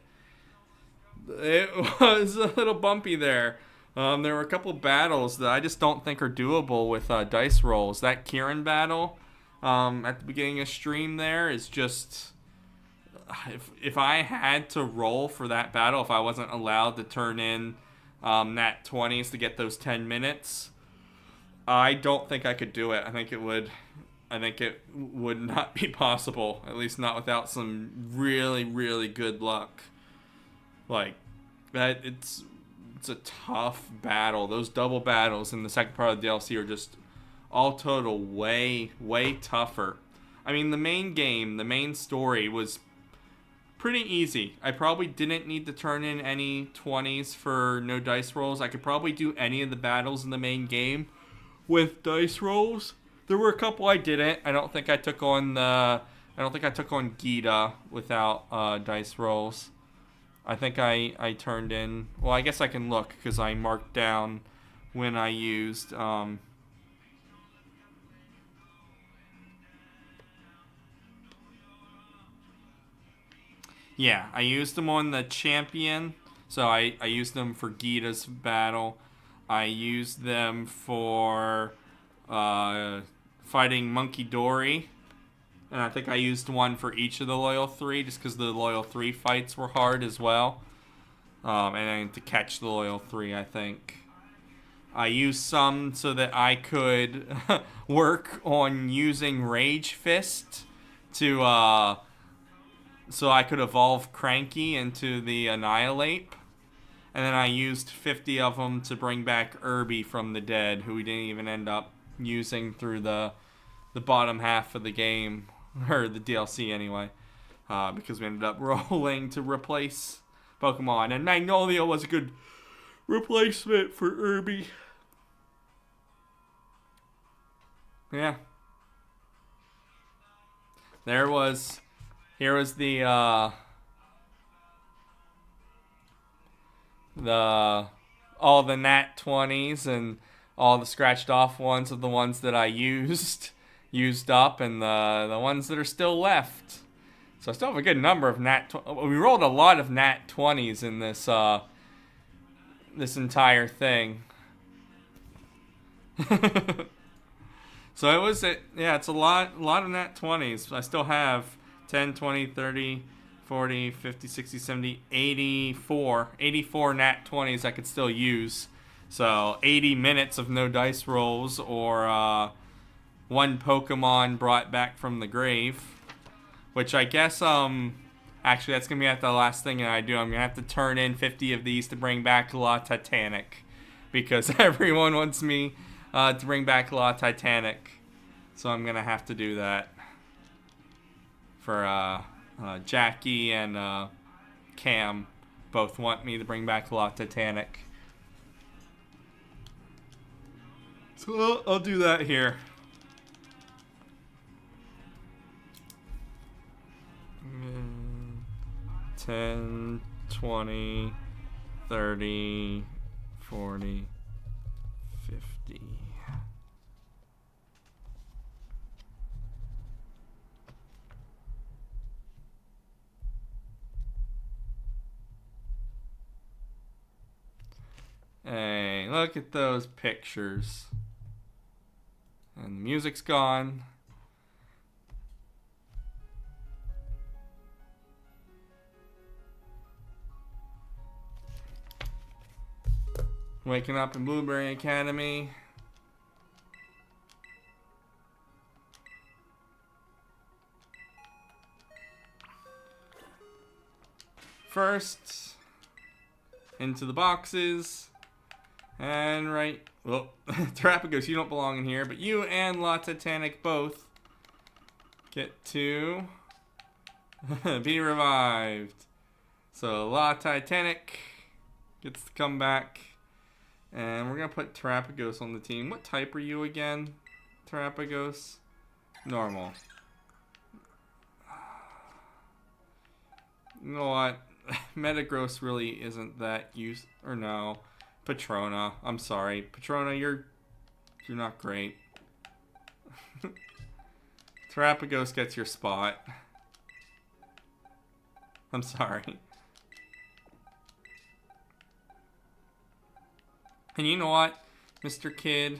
It was a little bumpy there. There were a couple battles that I just don't think are doable with dice rolls. That Kieran battle at the beginning of stream there is just... If I had to roll for that battle, if I wasn't allowed to turn in nat 20s to get those 10 minutes, I don't think I could do it. I think it would not be possible, at least not without some really, really good luck. Like, that, it's a tough battle. Those double battles in the second part of the DLC are just all total way, way tougher. I mean, the main game, the main story was pretty easy. I probably didn't need to turn in any 20s for no dice rolls. I could probably do any of the battles in the main game with dice rolls. There were a couple I didn't. I don't think I took on Gita without dice rolls. I think I turned in... Well, I guess I can look because I marked down when I used... Yeah, I used them on the champion. So I used them for Gita's battle. I used them for fighting Monkey Dory. And I think I used one for each of the Loyal 3, just because the Loyal 3 fights were hard as well. And then to catch the Loyal 3, I think. I used some so that I could work on using Rage Fist to... so I could evolve Cranky into the Annihilate. And then I used 50 of them to bring back Irby from the dead, who we didn't even end up using through the bottom half of the game, or the DLC anyway, because we ended up rolling to replace Pokemon. And Magnolia was a good replacement for Irby. Yeah. Here was the all the nat 20s and all the scratched off ones of the ones that I used up, and the ones that are still left. So I still have a good number of we rolled a lot of nat 20s in this this entire thing. So it's a lot of nat 20s. I still have 10, 20, 30, 40, 50, 60, 70, 84 nat 20s I could still use. So 80 minutes of no dice rolls, or one Pokemon brought back from the grave. Which I guess, actually that's going to be the last thing that I do. I'm going to have to turn in 50 of these to bring back La Titanic. Because everyone wants me to bring back La Titanic. So I'm going to have to do that. For Jackie and Cam both want me to bring back La Titanic. So I'll do that here. Mm, 10, 20, 30, 40, 50. Look at those pictures. And the music's gone. Waking up in Blueberry Academy. First, into the boxes. And right, well, Terrapagos, you don't belong in here, but you and La Titanic both get to be revived. So La Titanic gets to come back. And we're going to put Terrapagos on the team. What type are you again, Terrapagos? Normal. You know what? Metagross really isn't that use, or no. Patrona. I'm sorry. Patrona, you're not great. Terrapagos gets your spot. I'm sorry. And you know what, Mr. Kid?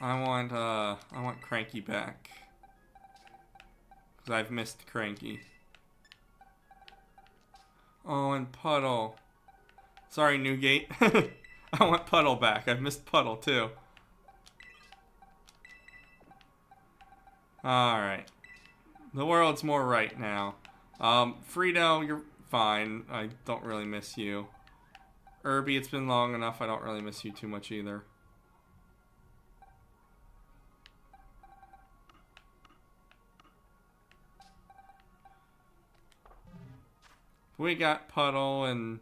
I want Cranky back. 'Cause I've missed Cranky. Oh, and Puddle. Sorry, Newgate. I want Puddle back. I've missed Puddle, too. Alright. The world's more right now. Frito, you're fine. I don't really miss you. Irby, it's been long enough. I don't really miss you too much either. We got Puddle and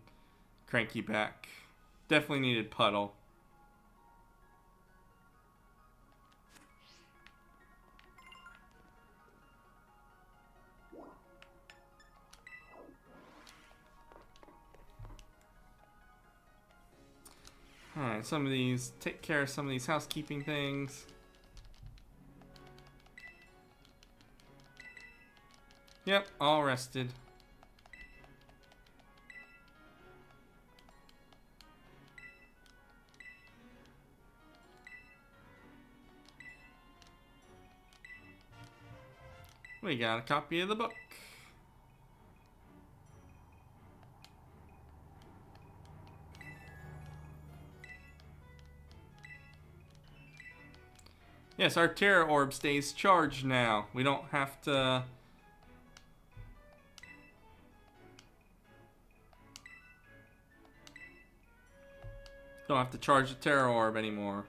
Cranky back. Definitely needed Puddle. Alright, some of these, take care of some of these housekeeping things. Yep, all rested. We got a copy of the book. Yes, our Terror Orb stays charged now. We don't have to... Don't have to charge the Terror Orb anymore.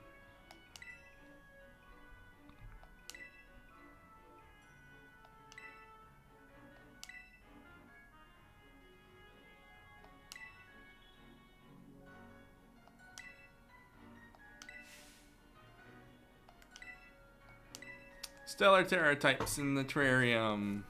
Stellar Terror types in the terrarium.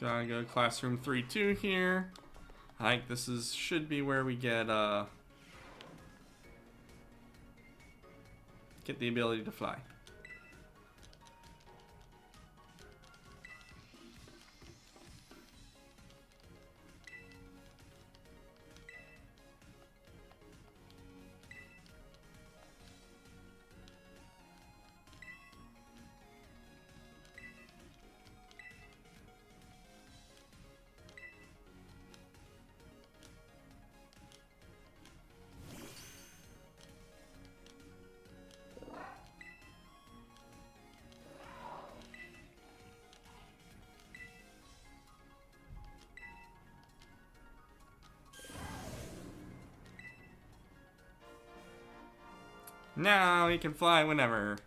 Gotta go to classroom 3-2 here. I think this should be where we get the ability to fly. Now he can fly whenever.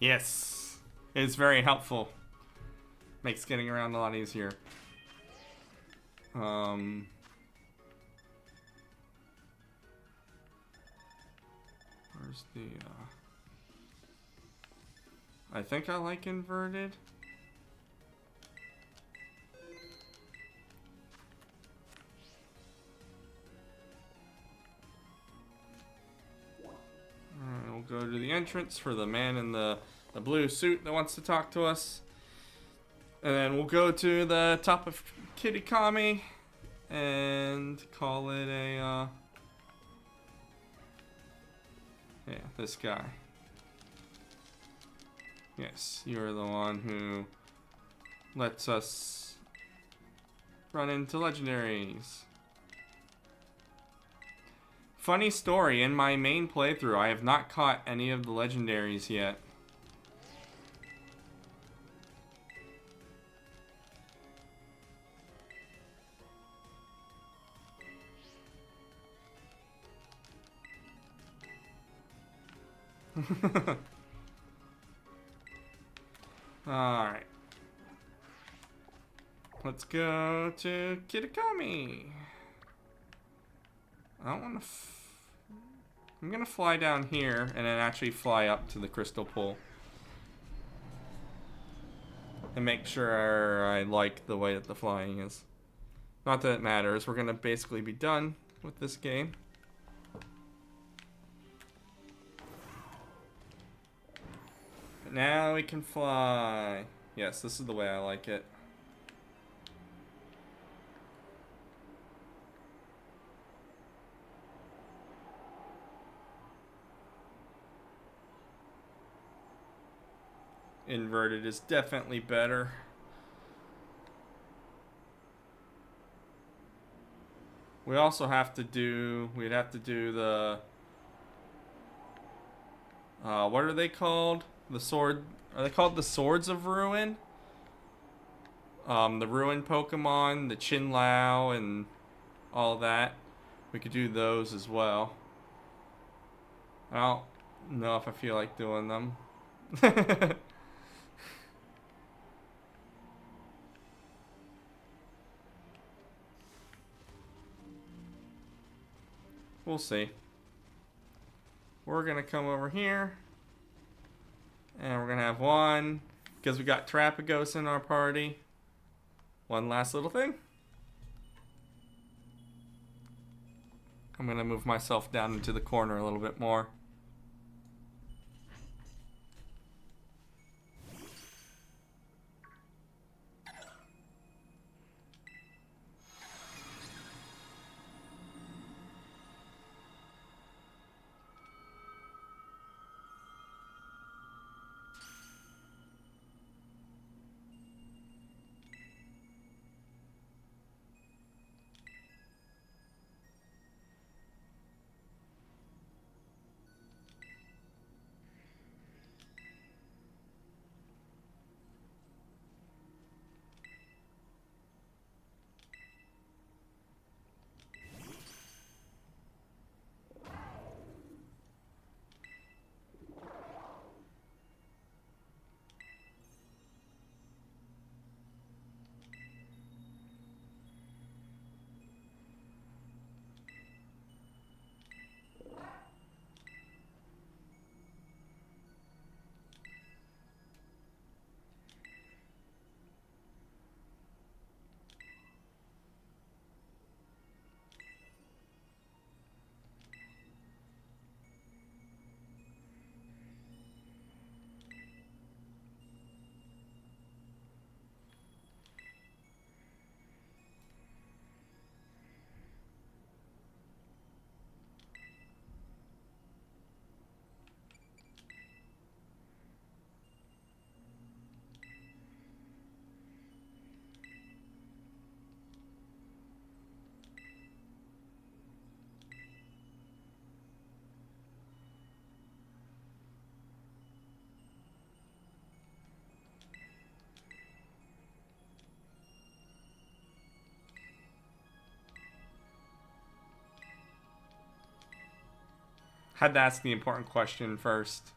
Yes. It's very helpful. Makes getting around a lot easier. Where's the, I think I like inverted. Alright, we'll go to the entrance for the man in the blue suit that wants to talk to us. And then we'll go to the top of Kitakami and call it a, yeah, this guy. Yes, you're the one who lets us run into legendaries. Funny story, in my main playthrough, I have not caught any of the legendaries yet. Alright. Let's go to Kitakami. I don't want to... I'm gonna fly down here and then actually fly up to the crystal pool. And make sure I like the way that the flying is. Not that it matters. We're gonna basically be done with this game. But now we can fly. Yes, this is the way I like it. Inverted is definitely better. We also have to do, we'd have to do the, what are they called? The sword, are they called the Swords of Ruin? The Ruin Pokemon, the Chinlao and all that. We could do those as well. I don't know if I feel like doing them. We'll see. We're gonna come over here. And we're gonna have one, because we got Terapagos in our party. One last little thing. I'm gonna move myself down into the corner a little bit more. Had to ask the important question first.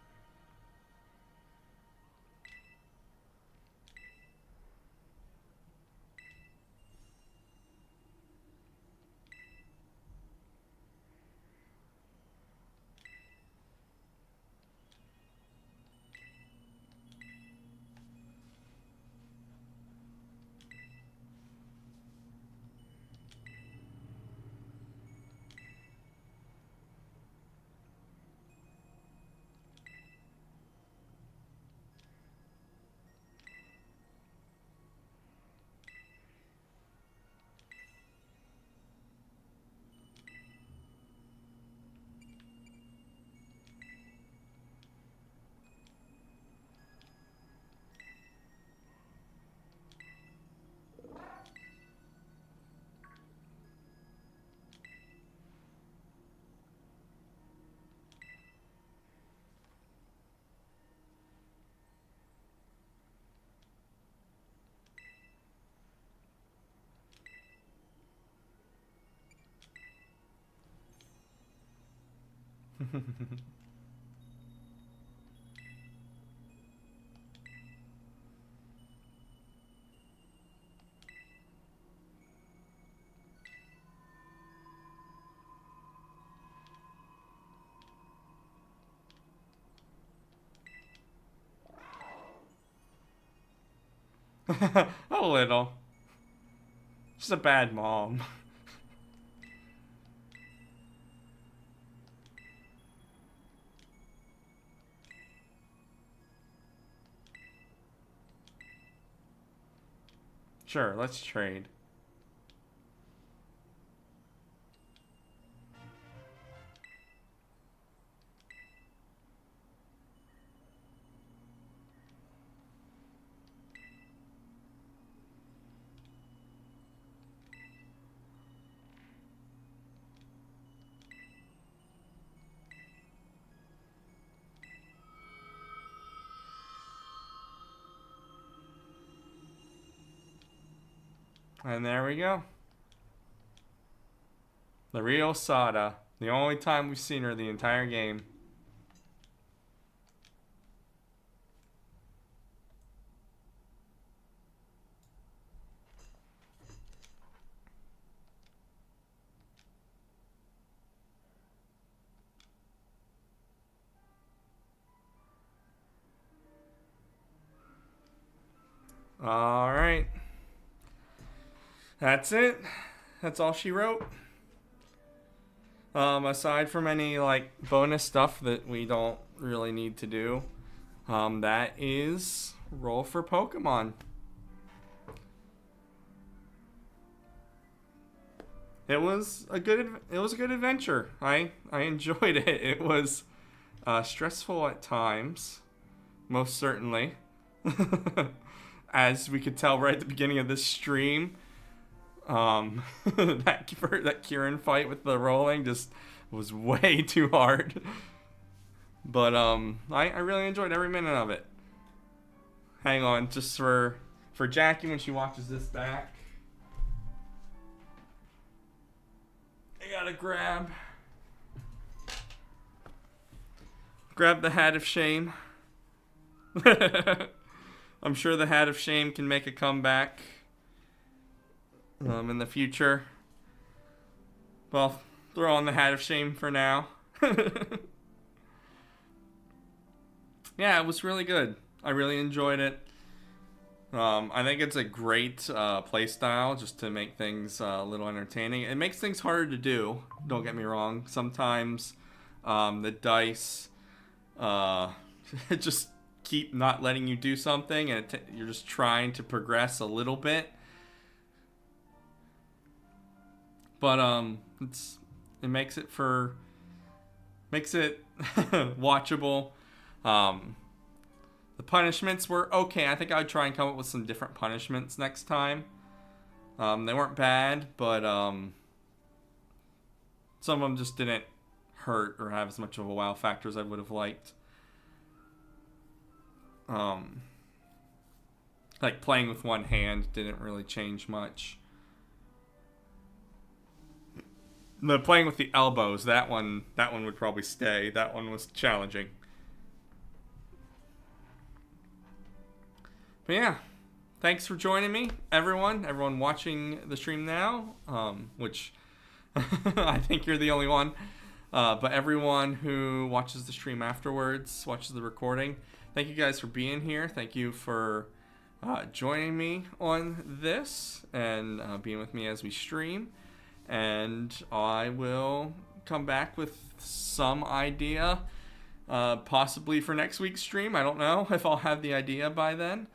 A little. She's a bad mom. Sure, let's trade. And there we go. The real Sada. The only time we've seen her the entire game. Alright. That's it. That's all she wrote. Aside from any like bonus stuff that we don't really need to do, that is roll for Pokemon. It was a good adventure. I enjoyed it. It was stressful at times, most certainly. As we could tell right at the beginning of this stream, that Kieran fight with the rolling just was way too hard. But I really enjoyed every minute of it. Hang on, just for Jackie when she watches this back. I gotta grab the Hat of Shame. I'm sure the Hat of Shame can make a comeback in the future. Well, throw on the Hat of Shame for now. Yeah, it was really good. I really enjoyed it. I think it's a great play style just to make things a little entertaining. It makes things harder to do, don't get me wrong. Sometimes the dice just keep not letting you do something, and you're just trying to progress a little bit. But it makes it watchable. The punishments were okay. I think I would try and come up with some different punishments next time. They weren't bad, but some of them just didn't hurt or have as much of a wow factor as I would have liked. Like playing with one hand didn't really change much. The playing with the elbows, that one would probably stay. That one was challenging. But yeah, thanks for joining me, everyone watching the stream now, which I think you're the only one. But everyone who watches the stream afterwards, watches the recording, thank you guys for being here. Thank you for joining me on this and being with me as we stream. And I will come back with some idea, possibly for next week's stream. I don't know if I'll have the idea by then.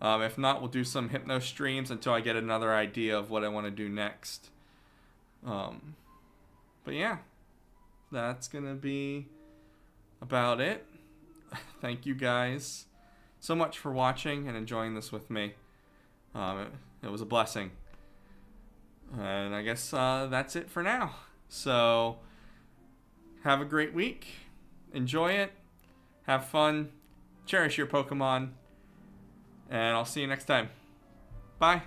If not, we'll do some hypno streams until I get another idea of what I want to do next. But yeah, that's going to be about it. Thank you guys so much for watching and enjoying this with me. It was a blessing. And I guess that's it for now. So, have a great week. Enjoy it. Have fun. Cherish your Pokemon. And I'll see you next time. Bye.